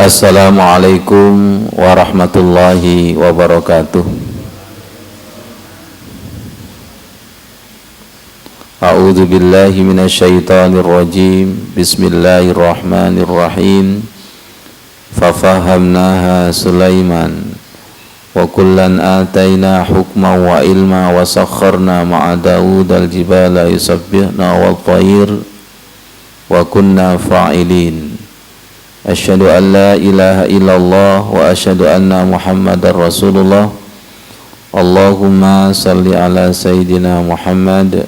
Assalamualaikum warahmatullahi wabarakatuh. A'udzu billahi minasyaitonir rajim. Bismillahirrahmanirrahim. Fafahamnaha Sulaiman wa kullan ataina hukman wa ilma wa sakharna ma'a Daud al-jibala yusabbihna wal tayr wa kunna fa'ilin. Asyhadu an la ilaha illallah wa asyhadu anna Muhammadar Rasulullah. Allahumma salli ala Sayyidina Muhammad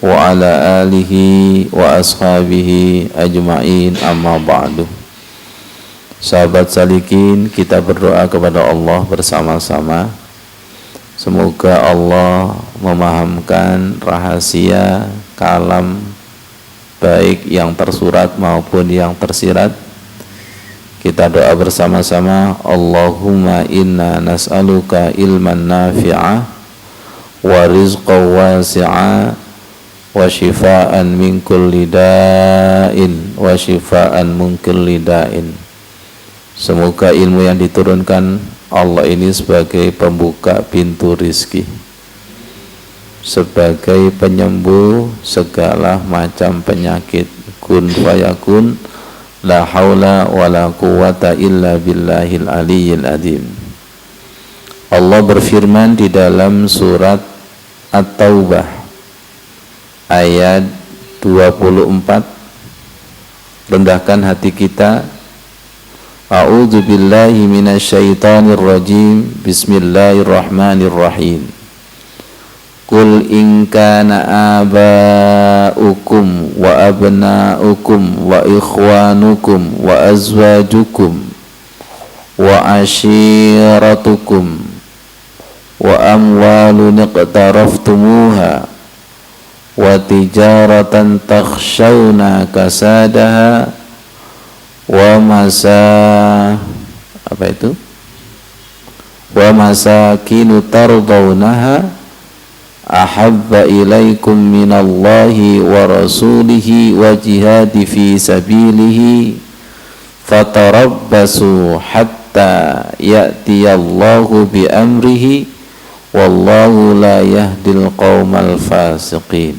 wa ala alihi wa ashabihi ajma'in, amma ba'du. Sahabat salikin, kita berdoa kepada Allah bersama-sama. Semoga Allah memahamkan rahasia kalam, baik yang tersurat maupun yang tersirat. Kita doa bersama-sama. Allahumma inna nas'aluka ilman nafi'a wa rizqan wasi'a wa shifaan min kulli da'in wa shifaan min kulli da'in. Semoga ilmu yang diturunkan Allah ini sebagai pembuka pintu rizki, sebagai penyembuh segala macam penyakit. Kun fayakun, la haula wa la quwata illa billahil aliyyil azim. Allah berfirman di dalam surat At-Taubah ayat 24, rendahkan hati kita. A'udzu billahi minasyaitonir rajim. Bismillahirrahmanirrahim. Qul in kana aba'ukum wa abna'ukum wa ikhwanukum wa azwajukum wa ashiratukum wa amwalun iqtaraftumuha wa tijaratan takhshawna kasadaha wa masakinu tardawnaha ahabba ilaikum minallahi wa rasulihi wa jihadi fi sabilihi fatarabbasu hatta ya'tiyallahu bi amrihi wallahu la yahdil qaumal fasiqin.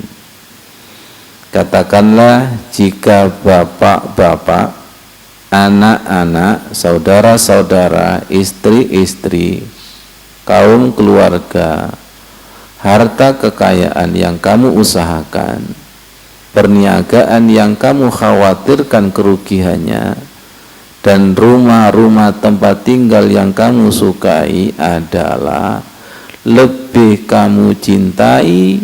Katakanlah, jika bapak-bapak, anak-anak, saudara-saudara, istri-istri, kaum keluarga, harta kekayaan yang kamu usahakan, perniagaan yang kamu khawatirkan kerugiannya, dan rumah-rumah tempat tinggal yang kamu sukai adalah lebih kamu cintai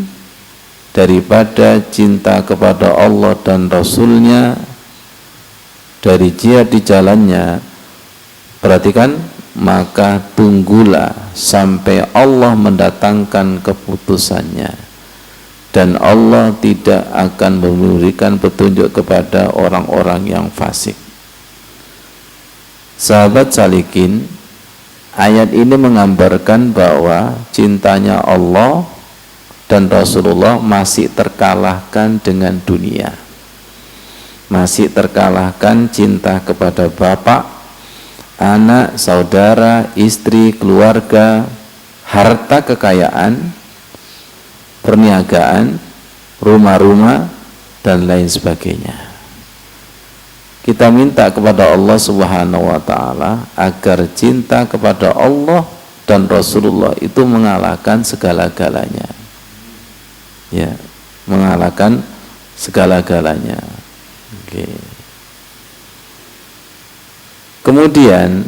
daripada cinta kepada Allah dan Rasulnya, dari jihad di jalannya, perhatikan, maka tunggulah sampai Allah mendatangkan keputusannya, dan Allah tidak akan memberikan petunjuk kepada orang-orang yang fasik. Sahabat salikin, ayat ini menggambarkan bahwa cintanya Allah dan Rasulullah masih terkalahkan dengan dunia, masih terkalahkan cinta kepada bapak, anak, saudara, istri, keluarga, harta kekayaan, perniagaan, rumah-rumah, dan lain sebagainya. Kita minta kepada Allah Subhanahu wa ta'ala agar cinta kepada Allah dan Rasulullah itu mengalahkan segala-galanya, ya, mengalahkan segala-galanya. Oke. Kemudian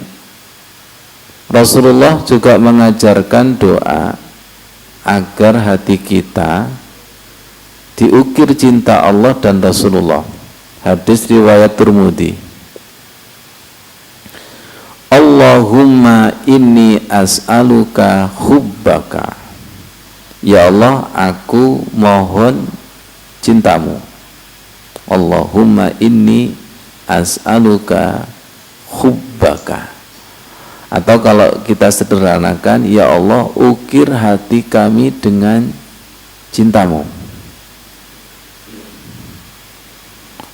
Rasulullah juga mengajarkan doa agar hati kita diukir cinta Allah dan Rasulullah. Hadis riwayat Tirmidzi. Allahumma inni as'aluka hubbaka. Ya Allah, aku mohon cintamu. Allahumma inni as'aluka hubbaka. Atau kalau kita sederhanakan, ya Allah, ukir hati kami dengan cintamu.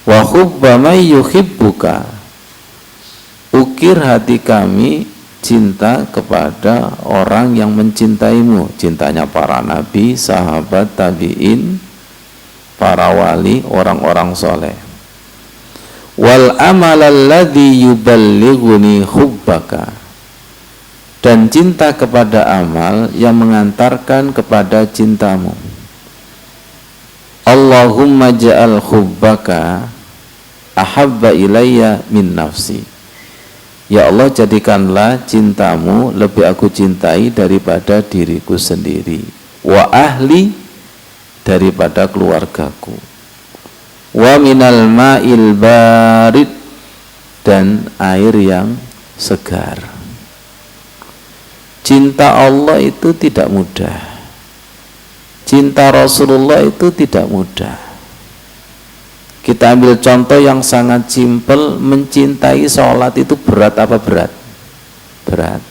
Wa hubba may yuhibbuka. ukir hati kami cinta kepada orang yang mencintaimu, cintanya para nabi, sahabat, tabi'in, para wali, orang-orang soleh. Wal amal alladhi yuballighuni hubbaka, dan cinta kepada amal yang mengantarkan kepada cintamu. Allahumma ja'al hubbaka ahabba ilayya min nafsi. Ya Allah, jadikanlah cintamu lebih aku cintai daripada diriku sendiri, wa ahli, daripada keluargaku, wa minal ma'il barid, dan air yang segar. Cinta Allah itu tidak mudah, cinta Rasulullah itu tidak mudah. Kita ambil contoh yang sangat simpel, mencintai sholat itu berat apa berat? Berat.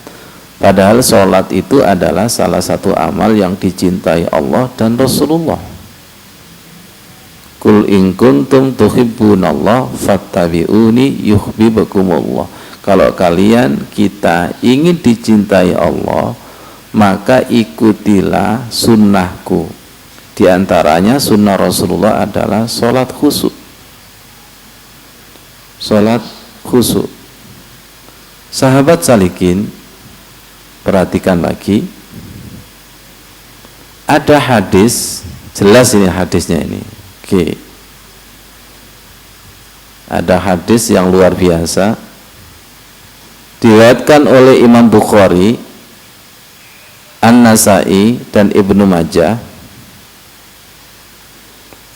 Padahal sholat itu adalah salah satu amal yang dicintai Allah dan Rasulullah. Qul in kuntum tuhibbunallah fattabi'uni yuhibbukumullah. Kalau kalian kita ingin dicintai Allah, maka ikutilah sunnahku. Di antaranya sunnah Rasulullah adalah sholat khusyuk. Sholat khusyuk. Sahabat salikin, perhatikan lagi, ada hadis, jelas ini hadisnya ini. Oke. Ada hadis yang luar biasa, diriwayatkan oleh Imam Bukhari, An-Nasai, dan Ibnu Majah.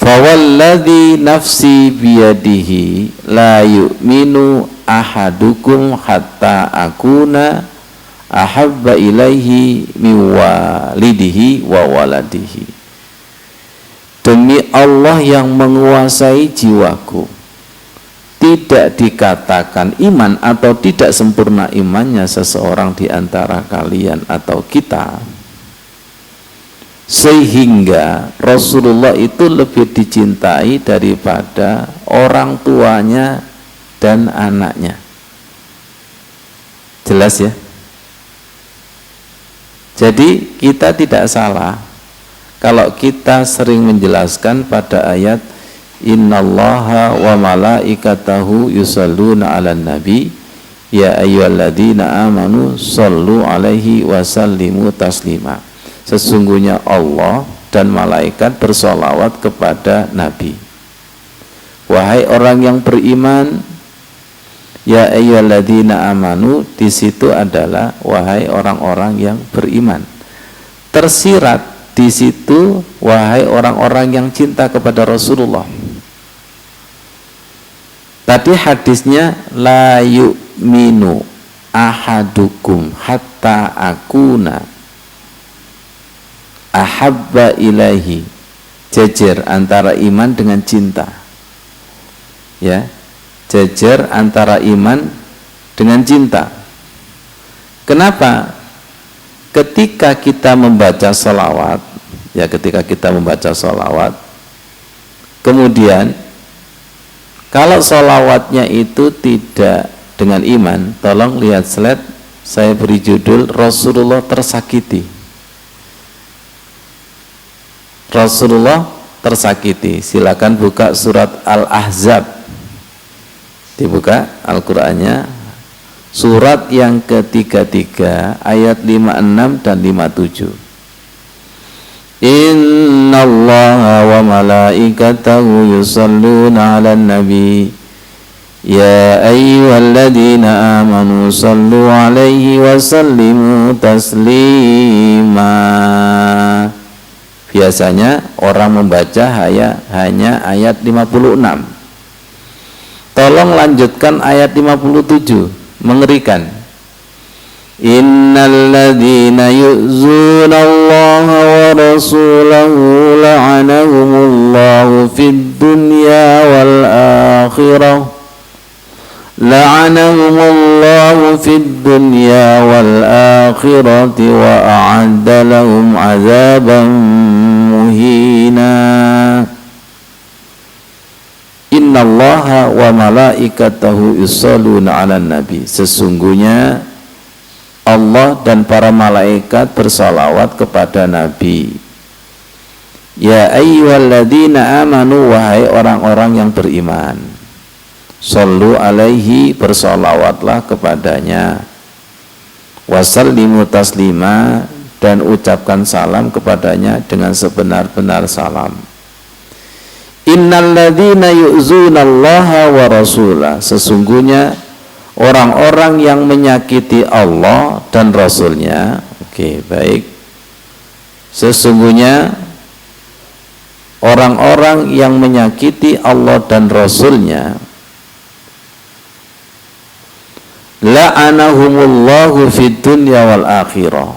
Fawalladhi nafsi biyadihi la yu'minu ahadukum hatta akuna ahabba ilaihi miwalidihi wa waladihi. Demi Allah yang menguasai jiwaku, tidak dikatakan iman atau tidak sempurna imannya seseorang di antara kalian atau kita, sehingga Rasulullah itu lebih dicintai daripada orang tuanya dan anaknya. Jelas ya? Jadi kita tidak salah kalau kita sering menjelaskan pada ayat innallaha wa malaikatahu yusalluna 'alan nabi ya ayyuhalladzina amanu shallu 'alaihi wa sallimu taslima. Sesungguhnya Allah dan malaikat bersolawat kepada Nabi. Wahai orang yang beriman, ya ayyuhalladzina amanu, di situ adalah wahai orang-orang yang beriman. Tersirat di situ wahai orang-orang yang cinta kepada Rasulullah. Tadi hadisnya la yu'minu ahadukum hatta akuna ahabba ilahi, jejer antara iman dengan cinta, ya, jejer antara iman dengan cinta. Kenapa? Ketika kita membaca sholawat, ya, ketika kita membaca sholawat, kemudian kalau sholawatnya itu tidak dengan iman, tolong lihat slide, saya beri judul Rasulullah tersakiti. Rasulullah tersakiti. Silakan buka surat Al-Ahzab, dibuka Al-Qur'annya, surat yang ke-33 ayat 56 dan 57. Innallaha wa malaikatahu yusalluna 'alan nabi ya ayyuhalladzina amanu sallu 'alaihi wa sallimu taslima. Biasanya orang membaca hanya ayat 56. Tolong lanjutkan ayat 57, mengerikan. Innalladzina yu'zuna Allah wa rasulahu la'anahumullahu fid dunya wal akhirah. La'anahumullahu fid dunya wal akhirati wa a'adda lahum 'adzaban muhina. Inna innallaha wa malaikatahu yusholluna 'alan nabi. Sesungguhnya Allah dan para malaikat bersalawat kepada Nabi. Ya ayyuhalladzina amanu, wahai orang-orang yang beriman, shollu alaihi, bersalawatlah kepadanya, wasallimu taslima, dan ucapkan salam kepadanya dengan sebenar-benar salam. Innalladzina yu'zunallaha wa rasulah, sesungguhnya orang-orang yang menyakiti Allah dan Rasulnya. Oke, baik. Sesungguhnya orang-orang yang menyakiti Allah dan Rasulnya, la'anahumullahu fid dunya wal akhirah,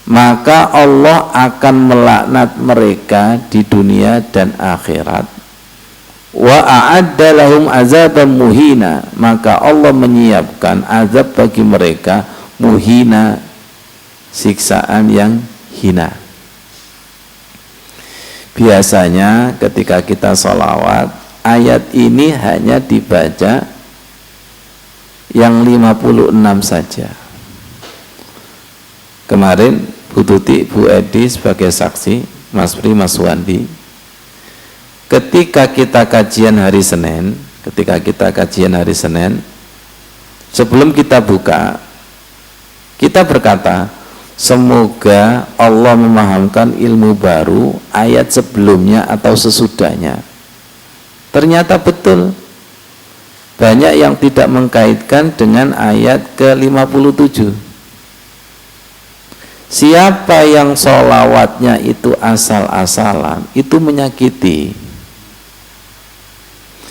maka Allah akan melaknat mereka di dunia dan akhirat. Wa a'adda lahum azaban muhina, maka Allah menyiapkan azab bagi mereka muhina, siksaan yang hina. Biasanya ketika kita sholawat, ayat ini hanya dibaca yang 56 saja. Kemarin Bu Tuti, Bu Edi sebagai saksi, Mas Pri, Mas Wandi, ketika kita kajian hari Senin, sebelum kita buka, kita berkata, semoga Allah memahamkan ilmu baru ayat sebelumnya atau sesudahnya. Ternyata betul, banyak yang tidak mengkaitkan dengan ayat ke-57. Siapa yang sholawatnya itu asal-asalan, itu menyakiti.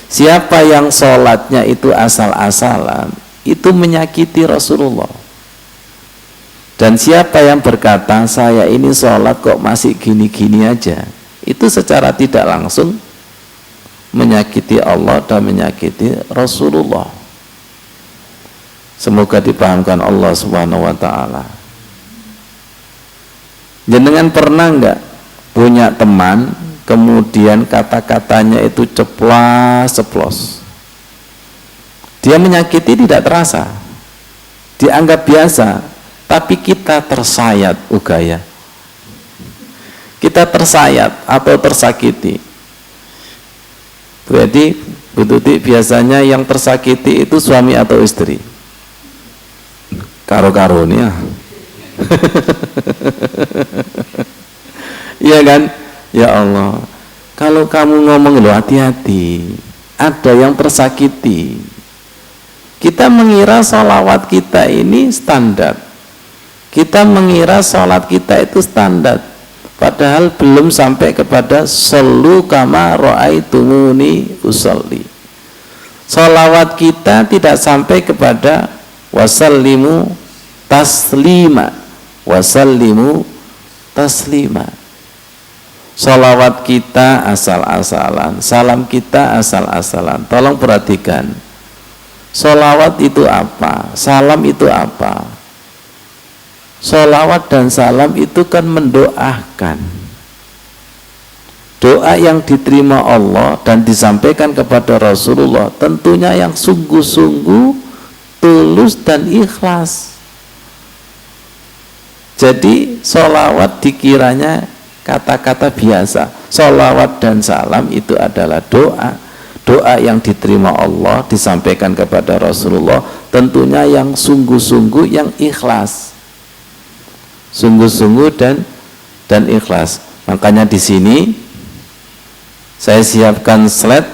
Siapa yang sholatnya itu asal-asalan, itu menyakiti Rasulullah. Dan siapa yang berkata, saya ini sholat kok masih gini-gini aja, itu secara tidak langsung menyakiti Allah dan menyakiti Rasulullah. Semoga dipahamkan Allah Subhanahu wa ta'ala. Jenengan pernah enggak punya teman, kemudian kata-katanya itu ceplas-ceplos, dia menyakiti tidak terasa, dianggap biasa, tapi kita tersayat ugaya, kita tersayat atau tersakiti. Berarti Bu Tuti, biasanya yang tersakiti itu suami atau istri? Karo-karonya. Iya kan? Ya Allah, kalau kamu ngomong lo hati-hati, ada yang tersakiti. Kita mengira sholawat kita ini standar, kita mengira sholat kita itu standar, padahal belum sampai kepada shollu kama ra'aitumuni usolli. Sholawat kita tidak sampai kepada wasallimu taslima, wasallimu taslima. Sholawat kita asal-asalan, salam kita asal-asalan. Tolong perhatikan, sholawat itu apa, salam itu apa. Sholawat dan salam itu kan mendoakan, doa yang diterima Allah dan disampaikan kepada Rasulullah, tentunya yang sungguh-sungguh, tulus dan ikhlas. Jadi sholawat dikiranya kata-kata biasa. Sholawat dan salam itu adalah doa, doa yang diterima Allah, disampaikan kepada Rasulullah, tentunya yang sungguh-sungguh, yang ikhlas, sungguh-sungguh dan ikhlas. Makanya di sini saya siapkan slide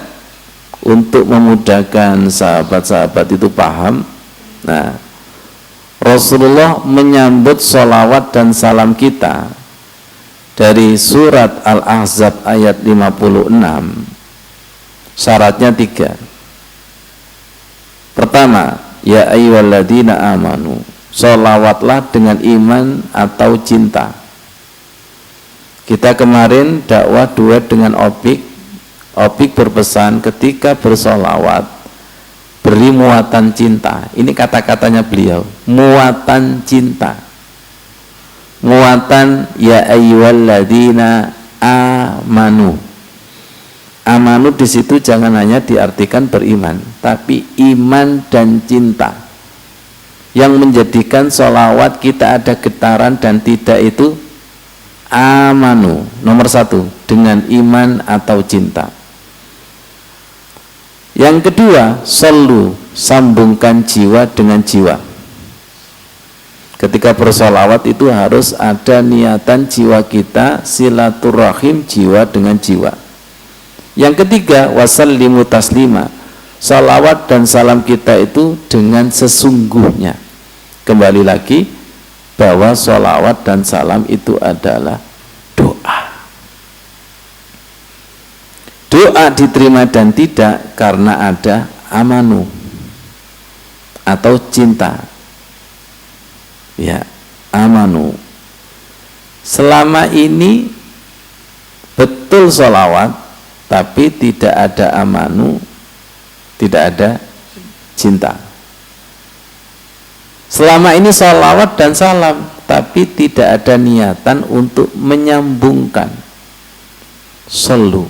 untuk memudahkan sahabat-sahabat itu paham. Nah, Rasulullah menyambut sholawat dan salam kita dari surat Al-Ahzab ayat 56. Syaratnya 3. Pertama, ya ayyuhalladzina amanu, sholawatlah dengan iman atau cinta. Kita kemarin dakwah duet dengan Opik. Opik berpesan ketika bersolawat beri muatan cinta. Ini kata-katanya beliau, muatan cinta. Muatan ya ayyuhalladzina amanu. Amanu di situ jangan hanya diartikan beriman, tapi iman dan cinta yang menjadikan sholawat kita ada getaran dan tidak, itu amanu nomor satu, dengan iman atau cinta. Yang kedua, shollu, sambungkan jiwa dengan jiwa. Ketika bersolawat itu harus ada niatan jiwa kita silaturahim jiwa dengan jiwa. Yang ketiga, wasallimu taslima, salawat dan salam kita itu dengan sesungguhnya. Kembali lagi bahwa salawat dan salam itu adalah doa. Doa diterima dan tidak karena ada amanu atau cinta. Ya, amanu. Selama ini betul salawat tapi tidak ada amanu, tidak ada cinta. Selama ini salawat dan salam tapi tidak ada niatan untuk menyambungkan. Selu,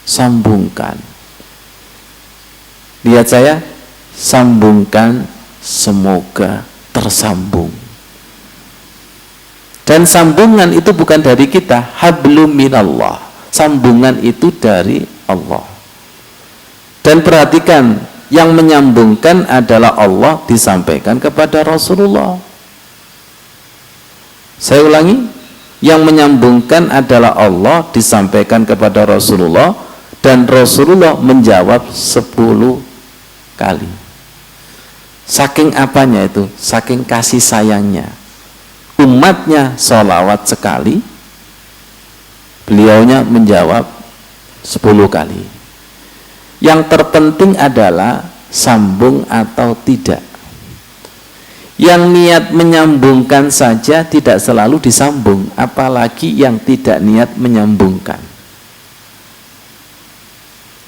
sambungkan. Lihat saya, sambungkan, semoga tersambung. Dan sambungan itu bukan dari kita, hablum minallah. Sambungan itu dari Allah. Dan perhatikan, yang menyambungkan adalah Allah, disampaikan kepada Rasulullah. Saya ulangi, yang menyambungkan adalah Allah, disampaikan kepada Rasulullah, dan Rasulullah menjawab 10 kali. Saking apanya itu? Saking kasih sayangnya. Umatnya sholawat sekali, beliaunya menjawab 10 kali. Yang terpenting adalah sambung atau tidak. Yang niat menyambungkan saja tidak selalu disambung, apalagi yang tidak niat menyambungkan.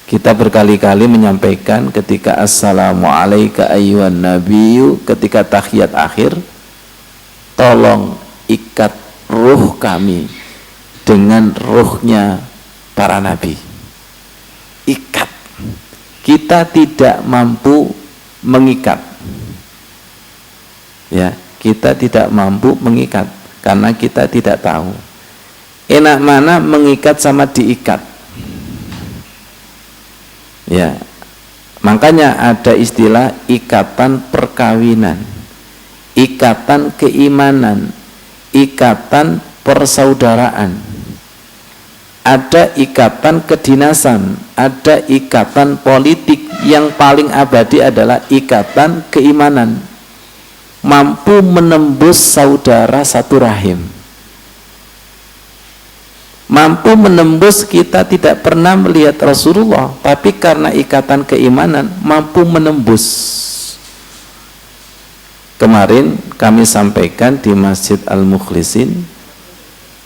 Kita berkali-kali menyampaikan ketika assalamualaikum ayyuhan nabiyyu, ketika tahiyat akhir, tolong ikat ruh kami dengan ruhnya para nabi. Ikat. Kita tidak mampu mengikat. Ya, kita tidak mampu mengikat karena kita tidak tahu. Enak mana mengikat sama diikat. Ya. Makanya ada istilah ikatan perkawinan, ikatan keimanan, ikatan persaudaraan. Ada ikatan kedinasan, ada ikatan politik, yang paling abadi adalah ikatan keimanan. Mampu menembus saudara satu rahim. Mampu menembus, kita tidak pernah melihat Rasulullah, tapi karena ikatan keimanan mampu menembus. Kemarin kami sampaikan di Masjid Al-Mukhlisin,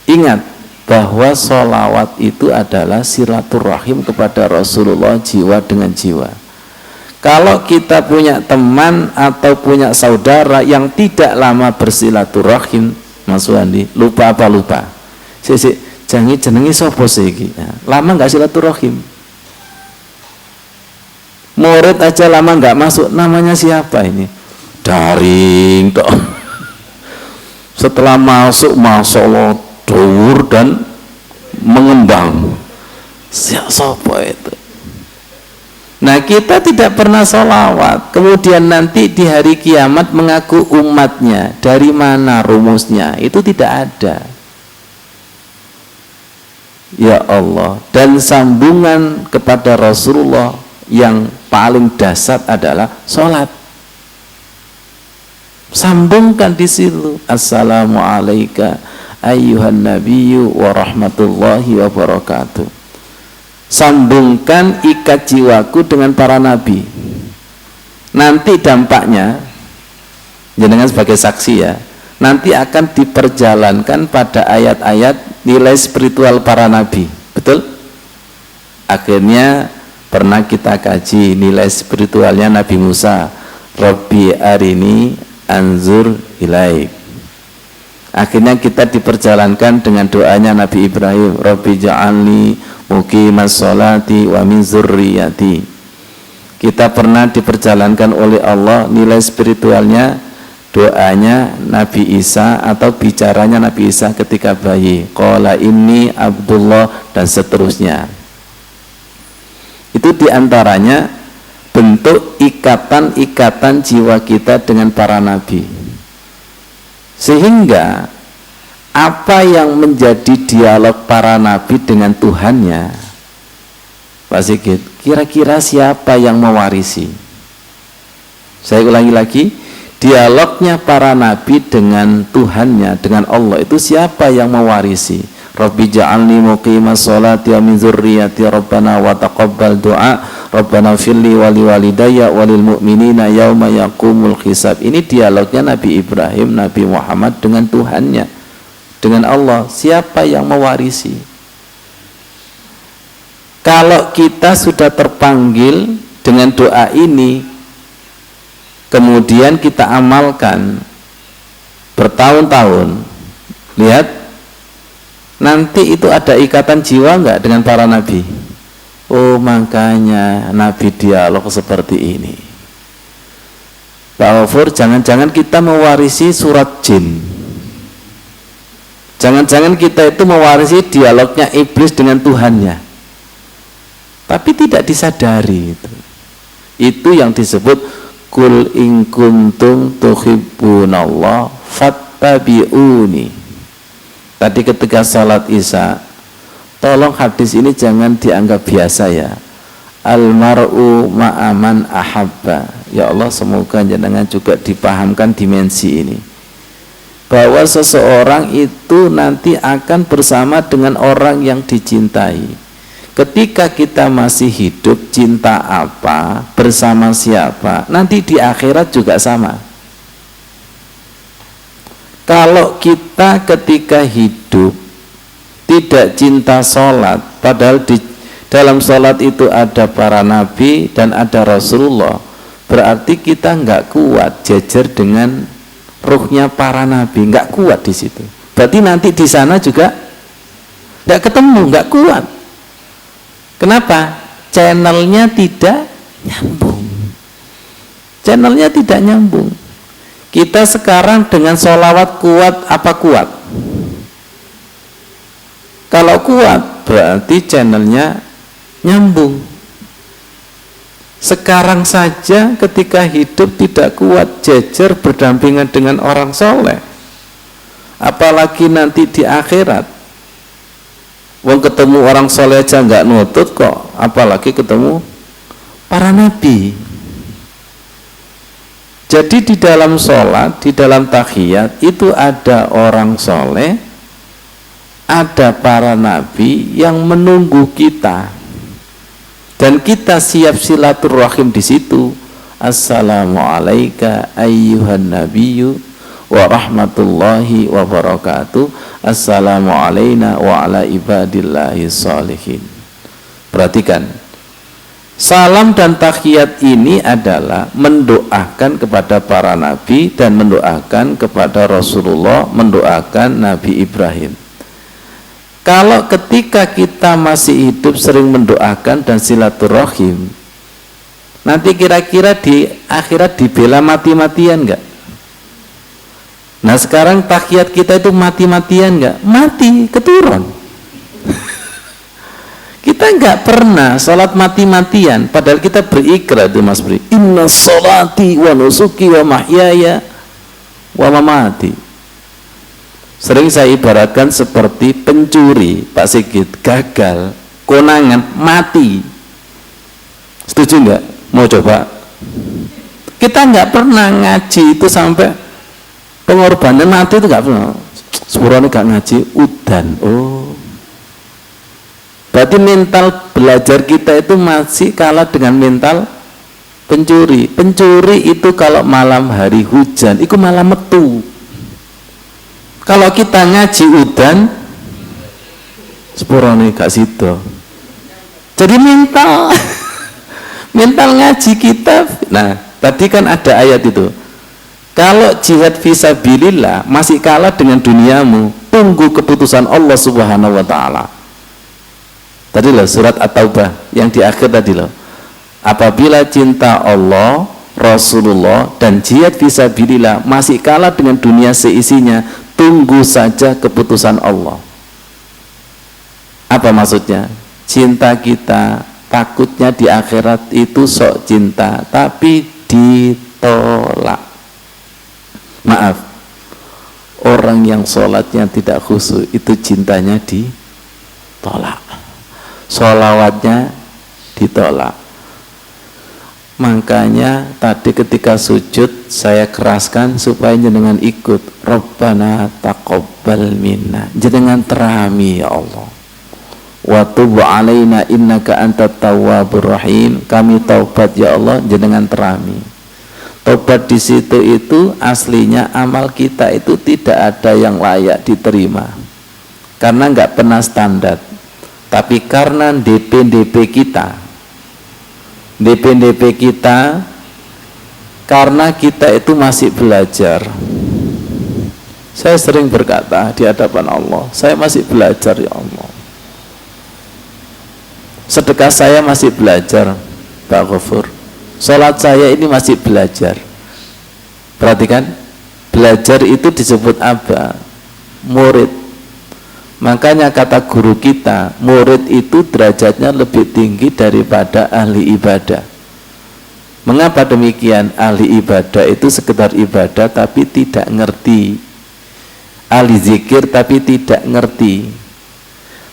ingat bahwa sholawat itu adalah silaturahim kepada Rasulullah jiwa dengan jiwa. Kalau kita punya teman atau punya saudara yang tidak lama bersilaturahim, Mas Wandi, lupa apa lupa? Jangan jenengi sapa iki. Lama nggak silaturahim. Murid aja lama nggak masuk, namanya siapa ini? Daring toh. Setelah masuk, masyaallah dhuwur dan mengembang. Siapa itu? Nah, kita tidak pernah sholawat, kemudian nanti di hari kiamat mengaku umatnya. Dari mana rumusnya? Itu tidak ada. Ya Allah. Dan sambungan kepada Rasulullah yang paling dasar adalah sholat. Sambungkan di situ. Assalamualaikum ayyuhan nabiyyu wa rahmatullahi wa barakatuh. Sambungkan, ikat jiwaku dengan para nabi. Nanti dampaknya, jenengan sebagai saksi ya, nanti akan diperjalankan pada ayat-ayat nilai spiritual para nabi. Betul? Akhirnya pernah kita kaji nilai spiritualnya Nabi Musa, Rabbi arini anzur ilaik. Akhirnya kita diperjalankan dengan doanya Nabi Ibrahim, Rabbi ja'alni muqimas sholati wa min dzurriyyati. Kita pernah diperjalankan oleh Allah nilai spiritualnya, doanya Nabi Isa atau bicaranya Nabi Isa ketika bayi, qala inni Abdullah, dan seterusnya. Itu diantaranya bentuk ikatan-ikatan jiwa kita dengan para nabi, sehingga apa yang menjadi dialog para nabi dengan Tuhannya, Pak Sigit, kira-kira siapa yang mewarisi? Saya ulangi lagi, dialognya para nabi dengan Tuhannya, dengan Allah, itu siapa yang mewarisi? Rabbi ja'alni muqimas sholati wa min dzurriyyati rabbana wa taqabbal du'a rabbana firli wa liwalidayya wa lil mu'minina yauma yaqumul hisab. Ini dialognya Nabi Ibrahim, Nabi Muhammad dengan Tuhannya, dengan Allah. Siapa yang mewarisi? Kalau kita sudah terpanggil dengan doa ini, kemudian kita amalkan bertahun-tahun, lihat nanti itu ada ikatan jiwa enggak dengan para nabi? Oh, makanya nabi dialog seperti ini. Pak Ghafur, jangan-jangan kita mewarisi surat jin, jangan-jangan kita itu mewarisi dialognya iblis dengan Tuhannya, tapi tidak disadari. Itu yang disebut kul in kuntum tuhibbunallah fattabi'uni. Tadi ketika salat Isya, tolong hadis ini jangan dianggap biasa ya. Almar'u ma'aman ahabba. Ya Allah, semoga jenengan juga dipahamkan dimensi ini, bahwa seseorang itu nanti akan bersama dengan orang yang dicintai. Ketika kita masih hidup, cinta apa, bersama siapa, nanti di akhirat juga sama. Kalau kita ketika hidup tidak cinta sholat, padahal di dalam sholat itu ada para nabi dan ada Rasulullah, berarti kita nggak kuat jejer dengan ruhnya para nabi, nggak kuat di situ. Berarti nanti di sana juga nggak ketemu, nggak kuat. Kenapa? Channelnya tidak nyambung. Channelnya tidak nyambung. Kita sekarang dengan sholawat kuat apa kuat? Kalau kuat berarti channelnya nyambung. Sekarang saja ketika hidup tidak kuat jejer berdampingan dengan orang soleh, apalagi nanti di akhirat. Wong ketemu orang soleh aja nggak nutut kok, apalagi ketemu para nabi. Jadi di dalam sholat, di dalam tahiyat itu ada orang soleh, ada para nabi yang menunggu kita, dan kita siap silaturahim di situ. Assalamualaikum ayyuhan nabiyyu wa rahmatullahi wa barakatuh. Assalamualaikum wa ala ibadillahi sholihin. Perhatikan, salam dan tahiyat ini adalah mendoakan kepada para nabi dan mendoakan kepada Rasulullah, mendoakan Nabi Ibrahim. Kalau ketika kita masih hidup sering mendoakan dan silaturahim, nanti kira-kira di akhirat dibela mati-matian enggak? Nah sekarang tahiyat kita itu mati-matian enggak? Mati, keturun. Kita enggak pernah sholat mati-matian, padahal kita berikrar di Mas Bri, inna sholati wa nusuki wa mahyaya wa mamati. Sering saya ibaratkan seperti pencuri, Pak Sigit, gagal, konangan, mati. Setuju enggak? Mau coba? Kita enggak pernah ngaji itu sampai pengorbanan mati itu enggak pernah. Sepurane enggak ngaji, udan. Oh. Berarti mental belajar kita itu masih kalah dengan mental pencuri. Pencuri itu kalau malam hari hujan, itu malah metu. Kalau kita ngaji udan, sepurane gak sido. Jadi mental mental ngaji kita. Nah, tadi kan ada ayat itu. Kalau jihad fisabilillah masih kalah dengan duniamu, tunggu keputusan Allah Subhanahu wa taala. Tadi loh surat At-Taubah yang di akhir tadi loh. Apabila cinta Allah, Rasulullah dan jihad fisabilillah masih kalah dengan dunia seisinya, tunggu saja keputusan Allah. Apa maksudnya? Cinta kita takutnya di akhirat itu sok cinta tapi ditolak. Maaf, orang yang sholatnya tidak khusyuk itu cintanya ditolak, sholawatnya ditolak. Makanya tadi ketika sujud saya keraskan supaya jenengan ikut. Rabbana taqabbal minna, jenengan terami ya Allah, wa tub alaina innaka antat tawwabur rahim, kami taubat ya Allah, jenengan terami. Taubat di situ itu aslinya amal kita itu tidak ada yang layak diterima karena nggak pernah standar, tapi karena DP kita karena kita itu masih belajar. Saya sering berkata di hadapan Allah, saya masih belajar ya Allah. Sedekah saya masih belajar Pak Ghafur, sholat saya ini masih belajar. Perhatikan, belajar itu disebut apa? Murid. Makanya kata guru kita, murid itu derajatnya lebih tinggi daripada ahli ibadah. Mengapa demikian? Ahli ibadah itu sekedar ibadah tapi tidak ngerti, ahli zikir tapi tidak ngerti.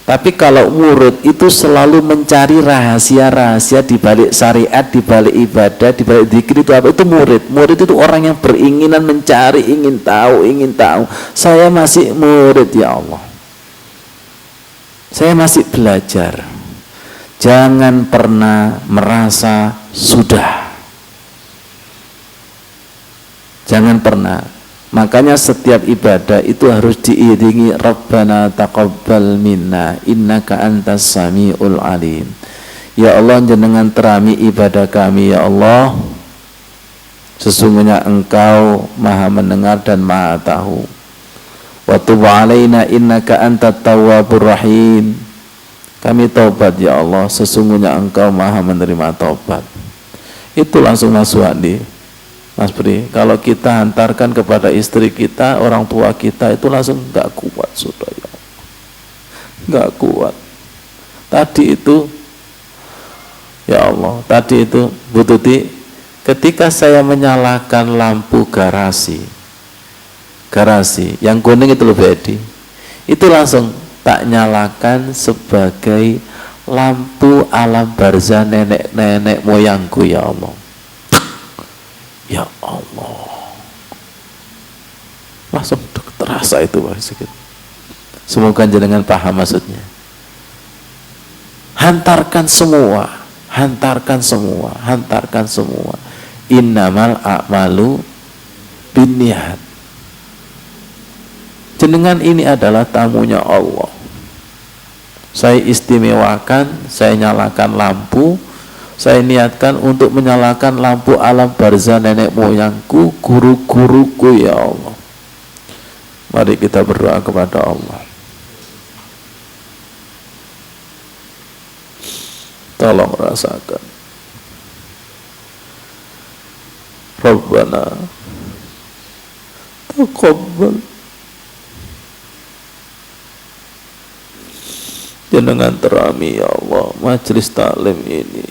Tapi kalau murid itu selalu mencari rahasia-rahasia di balik syariat, di balik ibadah, di balik zikir, itu apa? Itu murid. Murid itu orang yang beringinan mencari, ingin tahu. Saya masih murid ya Allah, saya masih belajar. Jangan pernah merasa sudah, jangan pernah. Makanya setiap ibadah itu harus diiringi Rabbana taqabbal minna innaka antas samiul alim. Ya Allah, jenengan terami ibadah kami ya Allah, sesungguhnya Engkau maha mendengar dan maha tahu. Wa tub alaina innaka antat tawwabur rahim, kami taubat ya Allah, sesungguhnya Engkau maha menerima taubat. Itu langsung masuk hati Mas Bri. Kalau kita hantarkan kepada istri kita, orang tua kita, itu langsung gak kuat sudah ya Allah, gak kuat. Tadi itu ya Allah, tadi itu Bu Tuti, ketika saya menyalakan lampu garasi yang kuning itu loh Bedi, itu langsung tak nyalakan sebagai lampu alam barzah nenek moyangku ya Allah. Ya Allah, langsung terasa itu sedikit. Semoga jenengan paham maksudnya. Hantarkan semua. Innamal a'malu binniyat. Jenengan ini adalah tamunya Allah. Saya istimewakan, saya nyalakan lampu, saya niatkan untuk menyalakan lampu alam barzah nenek moyangku, guru-guruku ya Allah. Mari kita berdoa kepada Allah. Tolong rasakan. Rabbana taqabbal, jenengan terami ya Allah majelis taklim ini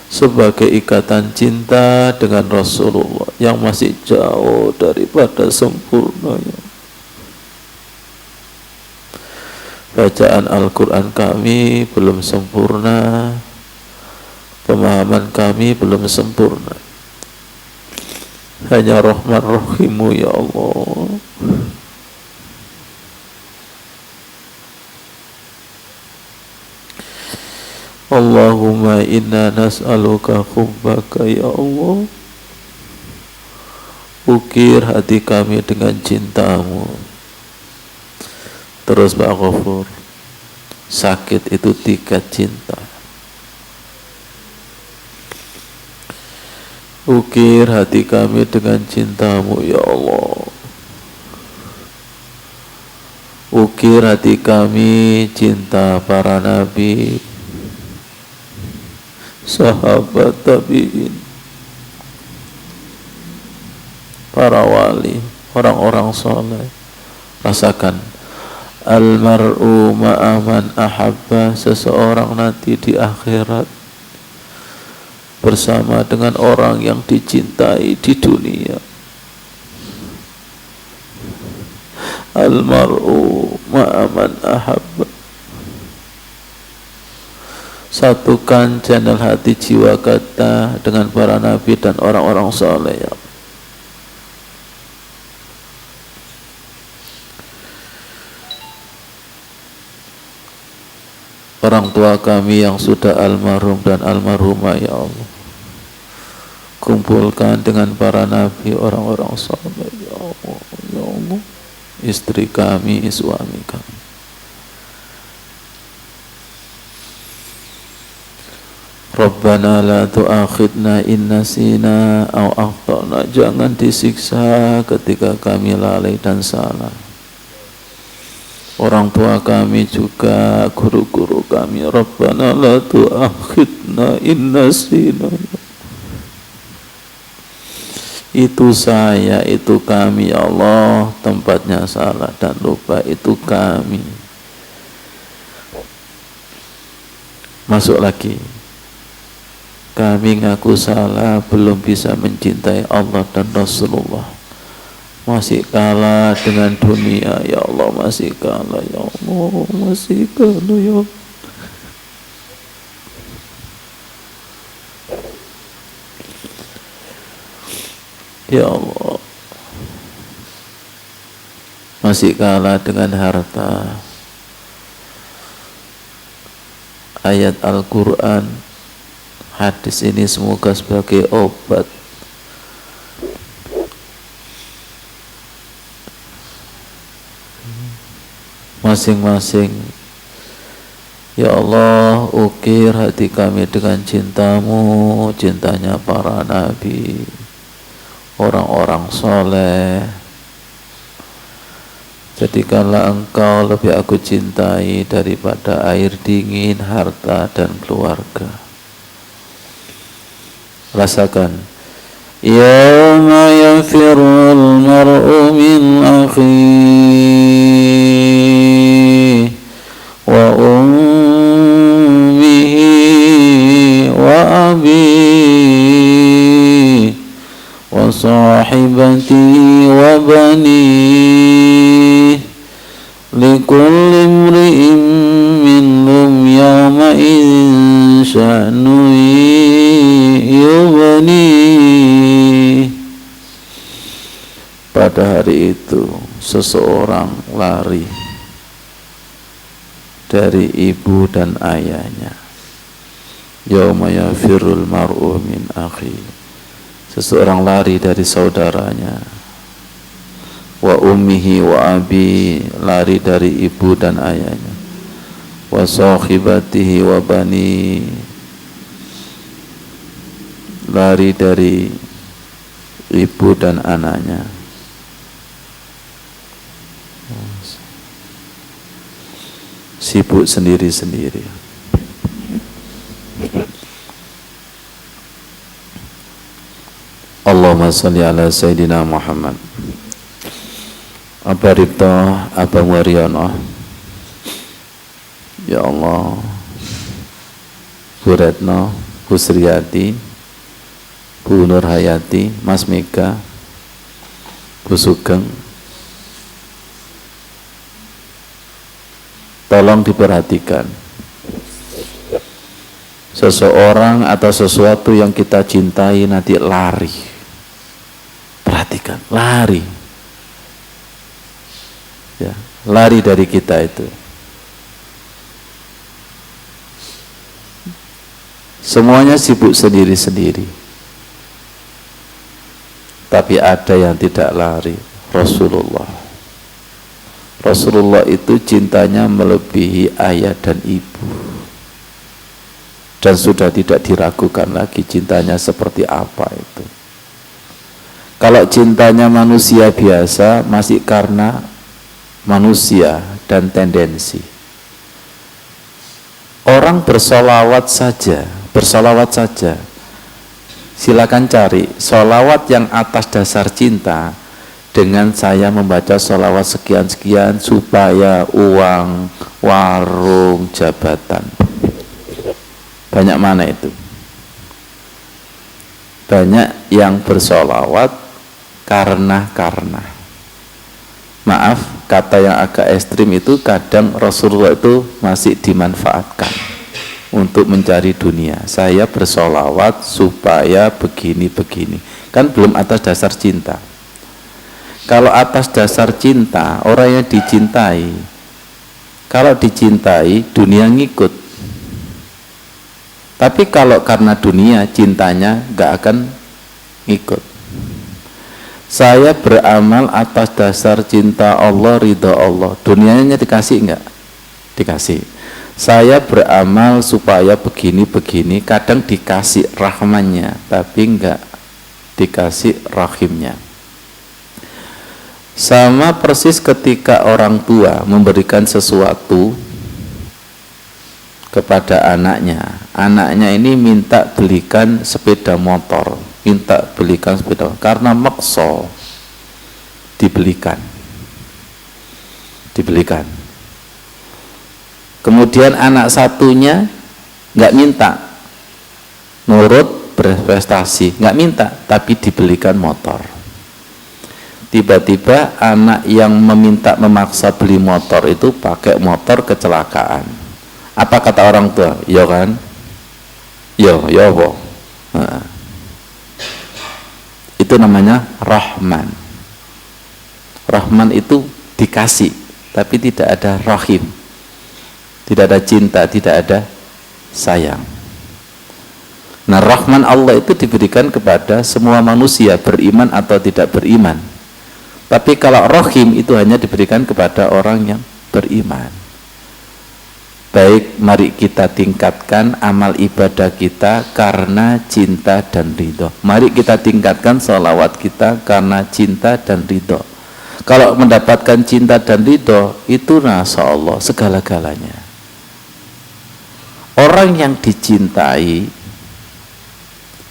sebagai ikatan cinta dengan Rasulullah yang masih jauh daripada sempurnanya. Bacaan Al-Quran kami belum sempurna, pemahaman kami belum sempurna. Hanya Rahman Rahimu ya Allah. Allahumma inna nas'aluka hubbaka ya Allah. Ukir hati kami dengan cintamu. Terus Pak Ghafur, sakit itu tingkat cinta. Ukir hati kami dengan cintamu ya Allah. Ukir ukir hati kami cinta para nabi, sahabat tabi'in, para wali, orang-orang soleh. Rasakan almar'u ma'aman ahabba, seseorang nanti di akhirat bersama dengan orang yang dicintai di dunia. Almar'u ma'aman ahabba. Satukan channel hati jiwa kita dengan para nabi dan orang-orang soleh, ya. Orang tua kami yang sudah almarhum dan almarhumah, ya Allah, kumpulkan dengan para nabi, orang-orang saleh, ya Allah, ya Allah. Istri kami, suami kami. Rabbana la tu'akhidna in nasina aw akhtana, jangan disiksa ketika kami lalai dan salah. Orang tua kami juga, guru-guru kami, Rabbana la tu'akhidna in nasina. Itu saya, itu kami, ya Allah, tempatnya salah dan lupa, itu kami. Masuk lagi. Kami ngaku salah, belum bisa mencintai Allah dan Rasulullah. Masih kalah dengan dunia, ya Allah, masih kalah, ya Allah, masih kalah, ya Allah. Ya Allah, masih kalah dengan harta. Ayat Al-Quran, hadis ini semoga sebagai obat. Masing-masing, ya Allah, ukir hati kami dengan cintamu, cintanya para nabi, orang-orang soleh. Jadikanlah engkau lebih aku cintai daripada air dingin, harta, dan keluarga. Rasakan. Yawma yafirul mar'u min akhihi wa ummihi wa abihi wa sahibatihi wa banihi likulli imri'in minhum yawma idzin sya'nu yughni. Pada hari itu seseorang lari dari ibu dan ayahnya. Yauma yafirul mar'u min akhi, seseorang lari dari saudaranya. Wa ummihi wa abi, lari dari ibu dan ayahnya. Wa sahibatihi wa bani, lari dari ibu dan anaknya. Sibuk sendiri-sendiri. Allahumma salli ala Sayyidina Muhammad. Aba Ripta, Aba Wariono, ya Allah, Bu Retno, Bu Sriyati, Bu Nur Hayati, Mas Mega, Bu Sugeng, tolong diperhatikan. Seseorang atau sesuatu yang kita cintai nanti lari. Perhatikan, lari. Ya, lari dari kita itu. Semuanya sibuk sendiri-sendiri. Tapi ada yang tidak lari, Rasulullah. Rasulullah itu cintanya melebihi ayah dan ibu, dan sudah tidak diragukan lagi cintanya seperti apa itu. Kalau cintanya manusia biasa masih karena manusia dan tendensi. Orang bersolawat saja, silakan cari solawat yang atas dasar cinta dengan saya membaca solawat sekian-sekian supaya uang, warung, jabatan. Banyak mana itu? Banyak yang bersolawat karena. Maaf, kata yang agak ekstrim itu kadang Rasulullah itu masih dimanfaatkan untuk mencari dunia. Saya bersolawat supaya begini-begini. Kan belum atas dasar cinta. Kalau atas dasar cinta, orang yang dicintai, kalau dicintai, dunia ngikut. Tapi kalau karena dunia, cintanya gak akan ngikut. Saya beramal atas dasar cinta Allah, ridha Allah. Dunianya dikasih enggak? Dikasih. Saya beramal supaya begini-begini, kadang dikasih rahmannya, tapi enggak dikasih rahimnya. Sama persis ketika orang tua memberikan sesuatu kepada anaknya. Anaknya ini minta belikan sepeda motor, karena maksa dibelikan. Kemudian anak satunya nggak minta, nurut berprestasi, nggak minta, tapi dibelikan motor. Tiba-tiba anak yang memaksa beli motor itu pakai motor kecelakaan. Apa kata orang tua? Ya kan? Yo apa? Itu namanya Rahman. Rahman itu dikasih, tapi tidak ada rahim, tidak ada cinta, tidak ada sayang. Nah, Rahman Allah itu diberikan kepada semua manusia, beriman atau tidak beriman. Tapi kalau rahim itu hanya diberikan kepada orang yang beriman. Baik, mari kita tingkatkan amal ibadah kita karena cinta dan ridho. Mari kita tingkatkan sholawat kita karena cinta dan ridho. Kalau mendapatkan cinta dan ridho, itu Masya Allah segala-galanya. Orang yang dicintai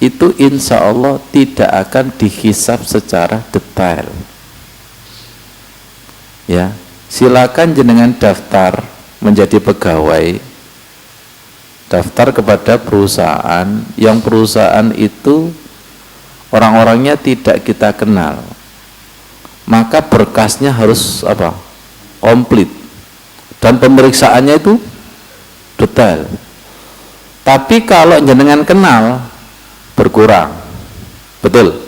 itu insya Allah tidak akan dihisab secara detail. Ya, silakan jenengan daftar menjadi pegawai, daftar kepada perusahaan yang perusahaan itu orang-orangnya tidak kita kenal, maka berkasnya harus apa? Komplit, dan pemeriksaannya itu detail. Tapi kalau jenengan kenal, berkurang. Betul.